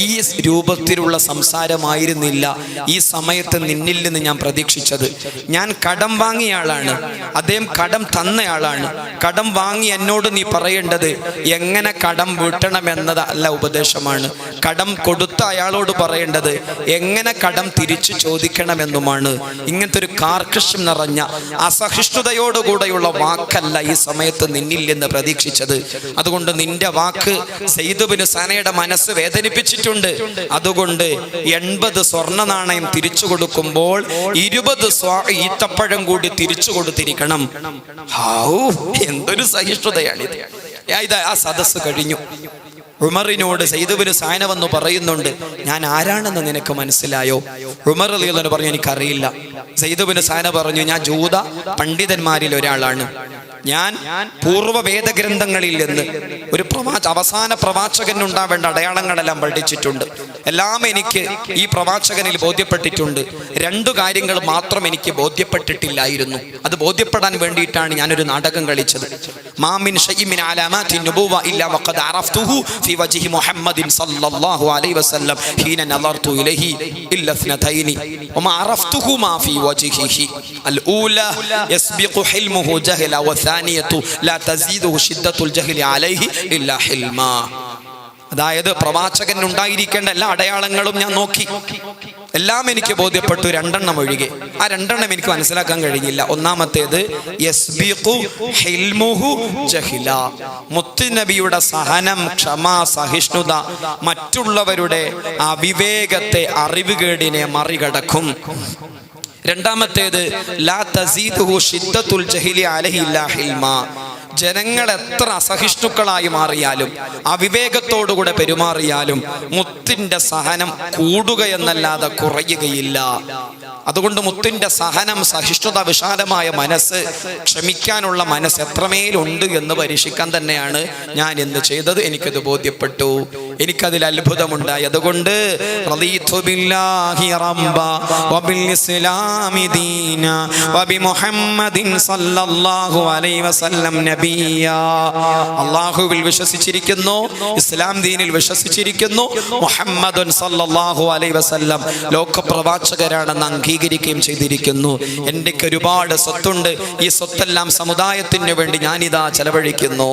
ഈ രൂപത്തിലുള്ള സംസാരമായിരുന്നില്ല ഈ സമയത്ത് നിന്നിൽ നിന്ന് ഞാൻ പ്രതീക്ഷിച്ചത്. ഞാൻ കടം വാങ്ങിയ ആളാണ്, അദ്ദേഹം കടം തന്നയാളാണ്. കടം വാങ്ങി എന്നോട് നീ പറയേണ്ടത് എങ്ങനെ കടം വീട്ടണമെന്നത് അല്ല, ഉപദേശമാണ്. കടം കൊടുത്ത അയാളോട് പറയേണ്ടത് എങ്ങനെ കടം തിരിച്ചു ചോദിക്കണമെന്നുമാണ്. ഇങ്ങനത്തെ ഒരു കാർക്കശ്യം നിറഞ്ഞ അസഹിഷ്ണുതയോടുകൂടെയുള്ള വാക്കല്ല ഈ സമയത്ത് നിന്നിൽ നിന്ന് പ്രതീക്ഷിച്ചത്. അതുകൊണ്ട് നിന്റെ വാക്ക് സയ്യിദ് ഇബ്നു സഅനയുടെ മനസ്സ് വേദനിപ്പിച്ചിട്ടുണ്ട്. അതുകൊണ്ട് 80 സ്വർണ്ണ നാണയം തിരിച്ചു കൊടുക്കുമ്പോൾ 20 ഈത്തപ്പഴം കൂടി തിരിച്ചു കൊടുത്തിരിക്കണം. എന്തൊരു സഹിഷ്ണുതയാണിത്. ആ സദസ്സ് കഴിഞ്ഞു. ഉമറിനോട് സയ്യിദ് ഇബ്നു സഅന വന്നു പറയുന്നുണ്ട്, ഞാൻ ആരാണെന്ന് നിനക്ക് മനസ്സിലായോ? ഉമർ റളിയല്ലാഹു അൻഹു പറഞ്ഞു, എനിക്കറിയില്ല. സയ്യിദ് ഇബ്നു സഅന പറഞ്ഞു, ഞാൻ ജൂത പണ്ഡിതന്മാരിൽ ഒരാളാണ്. ഞാൻ പൂർവ്വ വേദഗ്രന്ഥങ്ങളിൽ നിന്ന് ഒരു അവസാന പ്രവാചകനുണ്ടാവേണ്ട അടയാളങ്ങളെല്ലാം പഠിച്ചിട്ടുണ്ട്. എല്ലാം എനിക്ക് ഈ പ്രവാചകനിൽ ബോധ്യപ്പെട്ടിട്ടുണ്ട്. 2 കാര്യങ്ങൾ മാത്രം എനിക്ക് ബോധ്യപ്പെട്ടിട്ടില്ലായിരുന്നു. അത് ബോധ്യപ്പെടാൻ വേണ്ടിയിട്ടാണ് ഞാനൊരു നാടകം കളിച്ചത്. മാമിൻ ഷൈഇൻ അലാമാത്തിൻ നുബുവ ഇല്ലാ വഖദ് അറഫ്തുഹു ഫി വജ്ഹി മുഹമ്മദിൻ സല്ലല്ലാഹു അലൈഹി വസല്ലം ഹീന നദർതു ഇലൈഹി ഇല്ലാ ഇത്നതൈനി വമാ അറഫ്തുഹുമാ ഫി വജ്ഹിഹി അൽ ഊല യസ്ബിഖു ഹിൽമുഹു ജഹല വസാനിയതു ലാ തസീദുഹു ശിദ്ദത്തുൽ ജഹലി അലൈഹി ഇല്ലാ ഹിൽമാ. അതായത് പ്രവാചകൻ ഉണ്ടായിരിക്കേണ്ട എല്ലാ അടയാളങ്ങളും ഞാൻ നോക്കി, എല്ലാം എനിക്ക് ബോധ്യപ്പെട്ടു, 2 ഒഴികെ. ആ 2 എനിക്ക് മനസ്സിലാക്കാൻ കഴിഞ്ഞില്ല. ഒന്നാമത്തേത് യസ്ബിഖു ഹിൽമുഹു ജഹ്ല, മുത്തുനബിയുടെ സഹനം, ക്ഷമ, സഹിഷ്ണുത മറ്റുള്ളവരുടെ അവിവേകത്തെ, അറിവുകേടിനെ മറികടക്കും. രണ്ടാമത്തേത് ലാ തസീദുഹു ശിദ്ദത്തുൽ ജഹ്ലി അലൈഹി ഇല്ലാ ഹിൽമാ. ജനങ്ങൾ എത്ര അസഹിഷ്ണുക്കളായി മാറിയാലും അവിവേകത്തോടുകൂടെ പെരുമാറിയാലും മുത്തിന്റെ സഹനം കൂടുകയെന്നല്ലാതെ കുറയുകയില്ല. അതുകൊണ്ട് മുത്തിന്റെ സഹനം, സഹിഷ്ണുത, വിശാലമായ മനസ്സ്, ക്ഷമിക്കാനുള്ള മനസ്സ് എത്രമേലുണ്ട് എന്ന് പരീക്ഷിക്കാൻ തന്നെയാണ് ഞാൻ ഇന്ന് ചെയ്തത്. എനിക്കത് ബോധ്യപ്പെട്ടു. എനിക്കതിൽ അത്ഭുതമുണ്ടായി. അതുകൊണ്ട് റളീതു ബില്ലാഹി റബ്ബ വബിൽ ഇസ്ലാമി ദീന വബി മുഹമ്മദിൻ സല്ലല്ലാഹു അലൈഹി വസല്ലം നബിയ. അല്ലാഹുവിൽ വിശ്വസിച്ചിരിക്കുന്നു, ഇസ്ലാം ദീനിൽ വിശ്വസിച്ചിരിക്കുന്നു, മുഹമ്മദുൻ സല്ലല്ലാഹു അലൈഹി വസല്ലം ലോകപ്രവാചകരാണെന്ന് അംഗീകരിക്കുകയും ചെയ്തിരിക്കുന്നു. എൻ്റെ ഒരുപാട് സ്വത്തുണ്ട്, ഈ സ്വത്തെല്ലാം സമുദായത്തിന് വേണ്ടി ഞാനിതാ ചെലവഴിക്കുന്നു.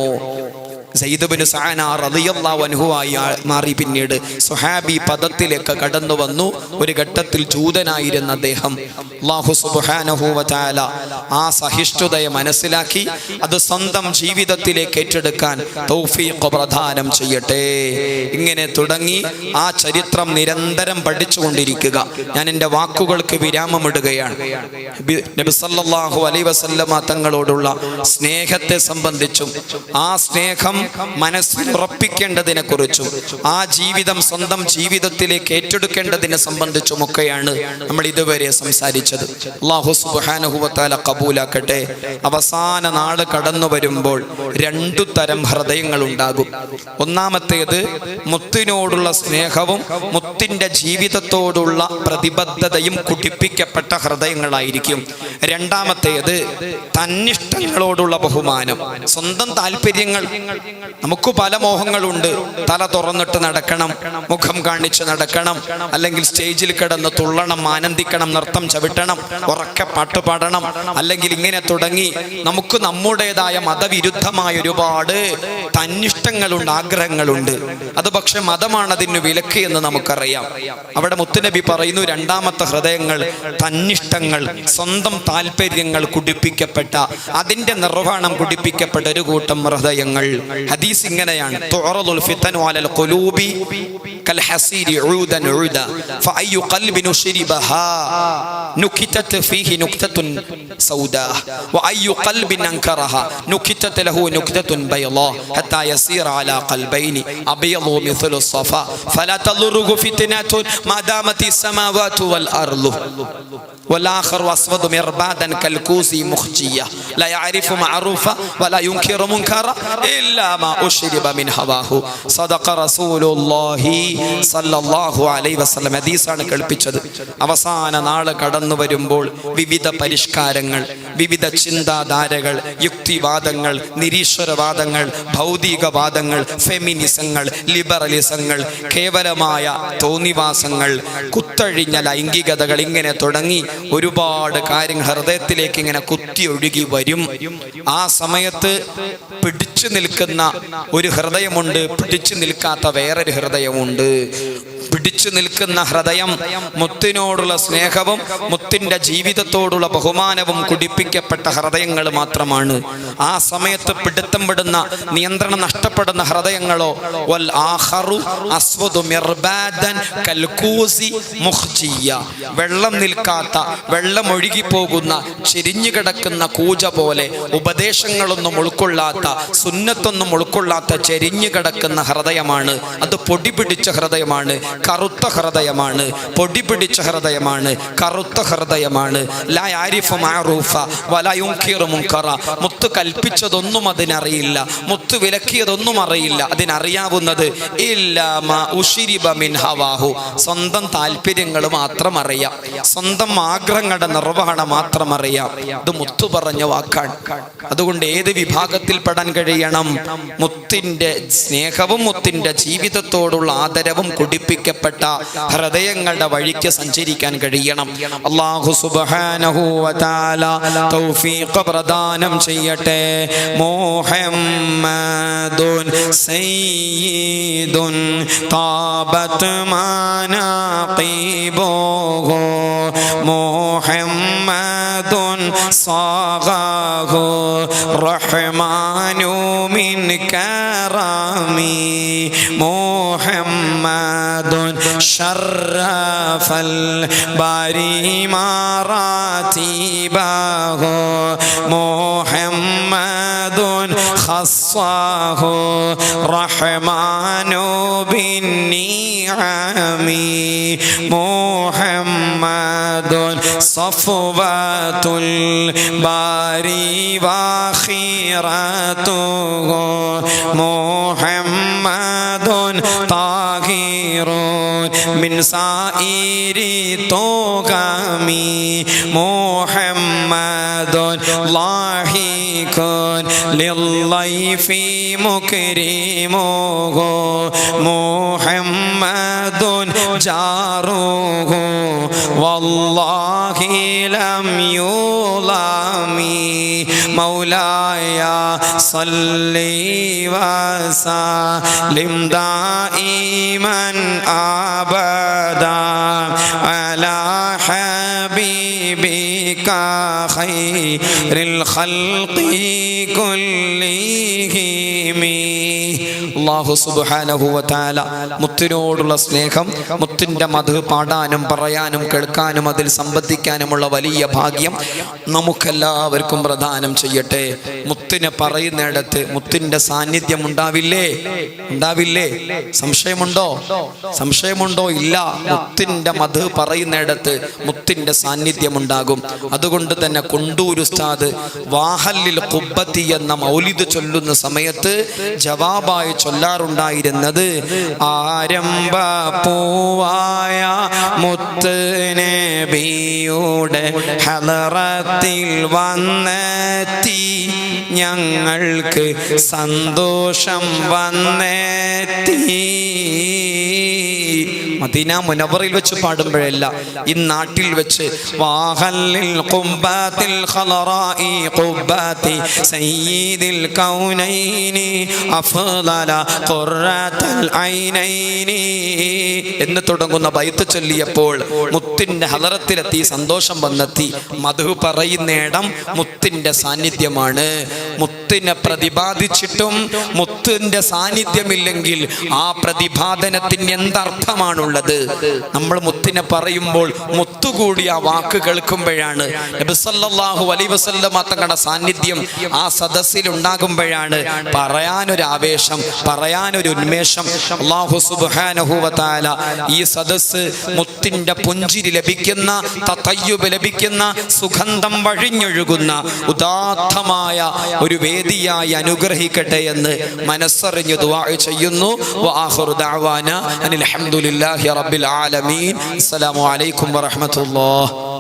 സയ്യിദ് ഇബ്നു സഅന റളിയല്ലാഹു അൻഹു ആയി മാറി പിന്നീട് സ്വഹാബി പദത്തിലേക്ക് കടന്നു വന്നു. ഒരു ഘട്ടത്തിൽ ജൂതനായിരുന്ന അദ്ദേഹം അല്ലാഹു സുബ്ഹാനഹു വ തആല ആ സഹിഷ്ണുതയെ മനസ്സിലാക്കി അത് സ്വന്തം ജീവിതത്തിലേക്ക് ഏറ്റെടുക്കാൻ തൗഫീഖ് പ്രദാനം ചെയ്യട്ടെ. ഇങ്ങനെ തുടങ്ങി ആ ചരിത്രം നിരന്തരം പഠിച്ചുകൊണ്ടിരിക്കുക. ഞാൻ എൻ്റെ വാക്കുകൾക്ക് വിരാമമിടുകയാണ്. നബി സല്ലല്ലാഹു അലൈഹി വസല്ലമ തങ്ങളോടുള്ള സ്നേഹത്തെ സംബന്ധിച്ചും ആ സ്നേഹം മനസ്സിൽ ഉറപ്പിക്കേണ്ടതിനെ കുറിച്ചും ആ ജീവിതം സ്വന്തം ജീവിതത്തിലേക്ക് ഏറ്റെടുക്കേണ്ടതിനെ സംബന്ധിച്ചുമൊക്കെയാണ് നമ്മൾ ഇതുവരെ സംസാരിച്ചത്. അല്ലാഹു സുബ്ഹാനഹു വ തആല കബൂലാക്കട്ടെ. അവസാന നാൾ കടന്നു വരുമ്പോൾ രണ്ടു തരം ഹൃദയങ്ങൾ ഉണ്ടാകും. ഒന്നാമത്തേത് മുത്തിനോടുള്ള സ്നേഹവും മുത്തിന്റെ ജീവിതത്തോടുള്ള പ്രതിബദ്ധതയും കുടിപ്പിക്കപ്പെട്ട ഹൃദയങ്ങളായിരിക്കും. രണ്ടാമത്തേത് തന്നിഷ്ടങ്ങളോടുള്ള ബഹുമാനം, സ്വന്തം താല്പര്യങ്ങൾ. നമുക്ക് പല മോഹങ്ങളുണ്ട്. തല തുറന്നിട്ട് നടക്കണം, മുഖം കാണിച്ച് നടക്കണം, അല്ലെങ്കിൽ സ്റ്റേജിൽ കിടന്ന് തുള്ളണം, ആനന്ദിക്കണം, നൃത്തം ചവിട്ടണം, ഉറക്കെ പാട്ട് പാടണം, അല്ലെങ്കിൽ ഇങ്ങനെ തുടങ്ങി നമുക്ക് നമ്മുടേതായ മതവിരുദ്ധമായ ഒരുപാട് തന്നിഷ്ടങ്ങളുണ്ട്, ആഗ്രഹങ്ങളുണ്ട്. അത് പക്ഷെ മതമാണ് അതിന് വിലക്ക് എന്ന് നമുക്കറിയാം. അവിടെ മുത്തുനബി പറയുന്നു, രണ്ടാമത്തെ ഹൃദയങ്ങൾ തന്നിഷ്ടങ്ങൾ, സ്വന്തം താല്പര്യങ്ങൾ കുടിപ്പിക്കപ്പെട്ട, അതിന്റെ നിർവ്വഹണം കുടിപ്പിക്കപ്പെട്ട ഒരു കൂട്ടം ഹൃദയങ്ങൾ. ഹദീസ് ഇങ്ങനെയാണ്: തുഅറദുൽ ഫിതനു അലൽ ഖുലൂബി കൽ ഹസീരി ഉദൻ ഉദ ഫഅയ്യു ഖൽബിൻ ഉശ്രിബഹാ നുകിതത് ഫീഹി നുക്തത്തുൻ സൗദാ വഅയ്യു ഖൽബിൻ അൻകറഹാ നുകിതത് ലഹു നുക്തത്തുൻ ബൈളാ ഹത്താ യസീറ അലാ ഖൽബൈനി അബയളു മിസ്ലു الصഫാ ഫലാ തളുറുഹു ഫിത്നത്തുൻ മാ ദാമത്തി السماوات والارض والآخر أسود مربادا كالكوز مخجية لا يعرف معروفا ولا ينكر منكرا إلا ما أشرب من هواه صدق رسول الله صلى الله عليه وسلم. ഹദീസാണ് കേൾപ്പിച്ചത്. അവസാന നാള് കടന്നു വരുമ്പോൾ വിവിധ പരിഷ്കാരങ്ങൾ, വിവിധ ചിന്താധാരകൾ, യുക്തിവാദങ്ങൾ, നിരീശ്വരവാദങ്ങൾ, ഭൗതികവാദങ്ങൾ, ഫെമിനിസങ്ങൾ, ലിബറലിസങ്ങൾ, കേവലമായ തോന്നിവാസങ്ങൾ, കുത്തഴിഞ്ഞ ലൈംഗികതകൾ, ഇങ്ങനെ തുടങ്ങി ഒരുപാട് കാര്യങ്ങൾ ഹൃദയത്തിലേക്ക് ഇങ്ങനെ കുത്തി ഒഴുകി വരും. ആ സമയത്ത് പിടിച്ചു നിൽക്കുന്ന ഒരു ഹൃദയമുണ്ട്, പിടിച്ചു നിൽക്കാത്ത വേറൊരു ഹൃദയമുണ്ട്. പിടിച്ചു നിൽക്കുന്ന ഹൃദയം മുത്തിനോടുള്ള സ്നേഹവും മുത്തിന്റെ ജീവിതത്തോടുള്ള ബഹുമാനവും കുടിപ്പിക്കപ്പെട്ട ഹൃദയങ്ങൾ മാത്രമാണ്. ആ സമയത്ത് പിടുത്തം പെടുന്ന, നിയന്ത്രണം നഷ്ടപ്പെടുന്ന ഹൃദയങ്ങളോ വൽ ആഖറു അസ്വദു മിർബാദൻ കൽകൂസി മുഖ്ജിയ, വെള്ളം നിൽക്കാത്ത, വെള്ളം ഒഴുകിപ്പോകുന്ന, ചെരിഞ്ഞു കിടക്കുന്ന കൂജ പോലെ, ഉപദേശങ്ങളൊന്നും ഉൾക്കൊള്ളാത്ത, സുന്നത്തൊന്നും ഉൾക്കൊള്ളാത്ത ചെരിഞ്ഞു കിടക്കുന്ന ഹൃദയമാണ്. അത് പൊടി പിടിച്ച ഹൃദയമാണ്, കറുത്ത ഹൃദയമാണ്, പൊടി പിടിച്ച ഹൃദയമാണ്, കറുത്ത ഹൃദയമാണ്. ലാ യഅരിഫു മഅറൂഫ വലാ യുൻകിറു മുൻകറ, മുത്ത് കൽപ്പിച്ചതൊന്നും അതിനറിയില്ല, മുത്ത് വിലക്കിയതൊന്നും അറിയില്ല. അതിനറിയാവുന്നത് ഇല്ലാ മാ ഉശ്രിബ മിൻ ഹവാഹു, സ്വന്തം താല്പര്യങ്ങൾ മാത്രം അറിയാം, സ്വന്തം ആഗ്രഹങ്ങളുടെ നിർവഹണം മാത്രം അറിയാം. ഇത് മുത്ത് പറഞ്ഞ വാക്കാണ്. അതുകൊണ്ട് ഏത് വിഭാഗത്തിൽ പെടാൻ കഴിയണം? മുത്തിന്റെ സ്നേഹവും മുത്തിന്റെ ജീവിതത്തോടുള്ള ആദരവും കുടിപ്പിക്കപ്പെട്ട ഹൃദയങ്ങളുടെ വഴിക്ക് സഞ്ചരിക്കാൻ കഴിയണം. അല്ലാഹു സുബ്ഹാനഹു വ തആല തൗഫീഖ് പ്രദാനം ചെയ്യട്ടെ. മുഹമ്മദുൻ സയ്യിദുൻ താബത് മനാഖിബുഹു മുഹമ്മദുൻ സാഗഹു റഹ്മാനു മിൻ കറമി മുഹമ്മദുൻ ശറഫൽ ബാരി മറാതിബഹു മുഹമ്മദുൻ ഖസ്സഹു റഹ്മാനു ബിന്നിഅമി മുഹമ്മദുൻ സഫ്വത്തുൽ ബാരി വഖീറതുഹു മുഹമ്മദുൻ താഹിറുൻ മിൻ സായിരി തുഖമി മുഹമ്മദുൻ ലാഹിഖുൻ ലില്ലൈഫി മുക്രിമുഹു മുഹമ്മദുൻ ജാറുഹു വല്ലാഹി ലം യുളാമി മൗലായ സല്ലി വസല്ലിം ദായിമൻ അബദാ അലാ ഹബീബിക ഖൈറിൽ ഖൽഖി കുല്ലിഹിം. അല്ലാഹു സുബ്ഹാനഹു വ തആല മുത്തിനോടുള്ള സ്നേഹം, മുത്തിൻ്റെ മദ്ഹ് പാടാനും പറയാനും കേൾക്കാനും അതിൽ സംബന്ധിക്കാനുമുള്ള വലിയ ഭാഗ്യം നമുക്കെല്ലാവർക്കും പ്രദാനം ചെയ്യട്ടെ. മുത്തിനെ പറയുന്നിടത്ത് മുത്തിൻ്റെ സാന്നിധ്യം ഉണ്ടാവില്ലേ? ഉണ്ടാവില്ലേ? സംശയമുണ്ടോ? ഇല്ല. മുത്തിൻ്റെ മദ്ഹ് പറയുന്നിടത്ത് മുത്തിൻ്റെ സാന്നിധ്യം ഉണ്ടാകും. അതുകൊണ്ട് തന്നെ കൊണ്ടൂർ ഉസ്താദ് വാഹല്ലിൽ ഖുബ്ബത്തി എന്ന മൗലിദ് ചൊല്ലുന്ന സമയത്ത് ജവാബായി ചൊല്ലാറുണ്ടായിരുന്നത് ആരംഭ പൂവായ മുത്ത് നബിയുടെ ഹളറത്തിൽ വന്നെത്തി ഞങ്ങൾക്ക് സന്തോഷം വന്നെത്തി. മദീന മുനവ്വറയിൽ വെച്ച് പാടുമ്പോഴല്ല, ഈ നാട്ടിൽ വെച്ച് വാഹല്ലിൽ ഖുബ്ബത്തിൽ ഖളറാഇ ഖുബ്ബത്തി സയ്യിദിൽ കൗനൈനി അഫ്ളല ഖുർറത്തുൽ ഐനൈനി എന്ന് തുടങ്ങുന്ന ബൈത്ത് ചൊല്ലിയപ്പോൾ മുത്തിന്റെ ഹളറത്തിലെത്തി സന്തോഷം വന്നെത്തി. മദ്ഹ് പറയുന്നിടം മുത്തിന്റെ സാന്നിധ്യമാണ്. മുത്തിനെ പ്രതിപാദിച്ചിട്ടും മുത്തിന്റെ സാന്നിധ്യമില്ലെങ്കിൽ ആ പ്രതിപാദനത്തിന് എന്തർത്ഥമാണുള്ളത്? നമ്മൾ മുത്തിനെ പറയുമ്പോൾ മുത്തുകൂടി ആ വാക്ക് കേൾക്കുമ്പോഴാണ്, നബി സല്ലല്ലാഹു അലൈഹി വസല്ലം തങ്ങളുടെ സാന്നിധ്യം ആ സദസ്സിൽ ഉണ്ടാകുമ്പോഴാണ് പറയാനൊരു ആവേശം, പറയാനൊരു ഉന്മേഷം. അല്ലാഹു സുബ്ഹാനഹു വ തആല ഈ സദസ്സ് മുത്തിന്റെ പുഞ്ചിരി ലഭിക്കുന്ന, തതയ്യുബ് ലഭിക്കുന്ന, സുഗന്ധം വഴിഞ്ഞൊഴുകുന്ന ഉദാത്തമായ ഒരു വേദിയായി അനുഗ്രഹിക്കട്ടെ എന്ന് മനസ്സറിഞ്ഞ് ദുആ ചെയ്യുന്നു. വആഖിറു ദഅവാന അനിൽ ഹംദുലില്ലാഹി റബ്ബിൽ ആലമീൻ. അസ്സലാമു അലൈക്കും വറഹ്മത്തുള്ളാഹി.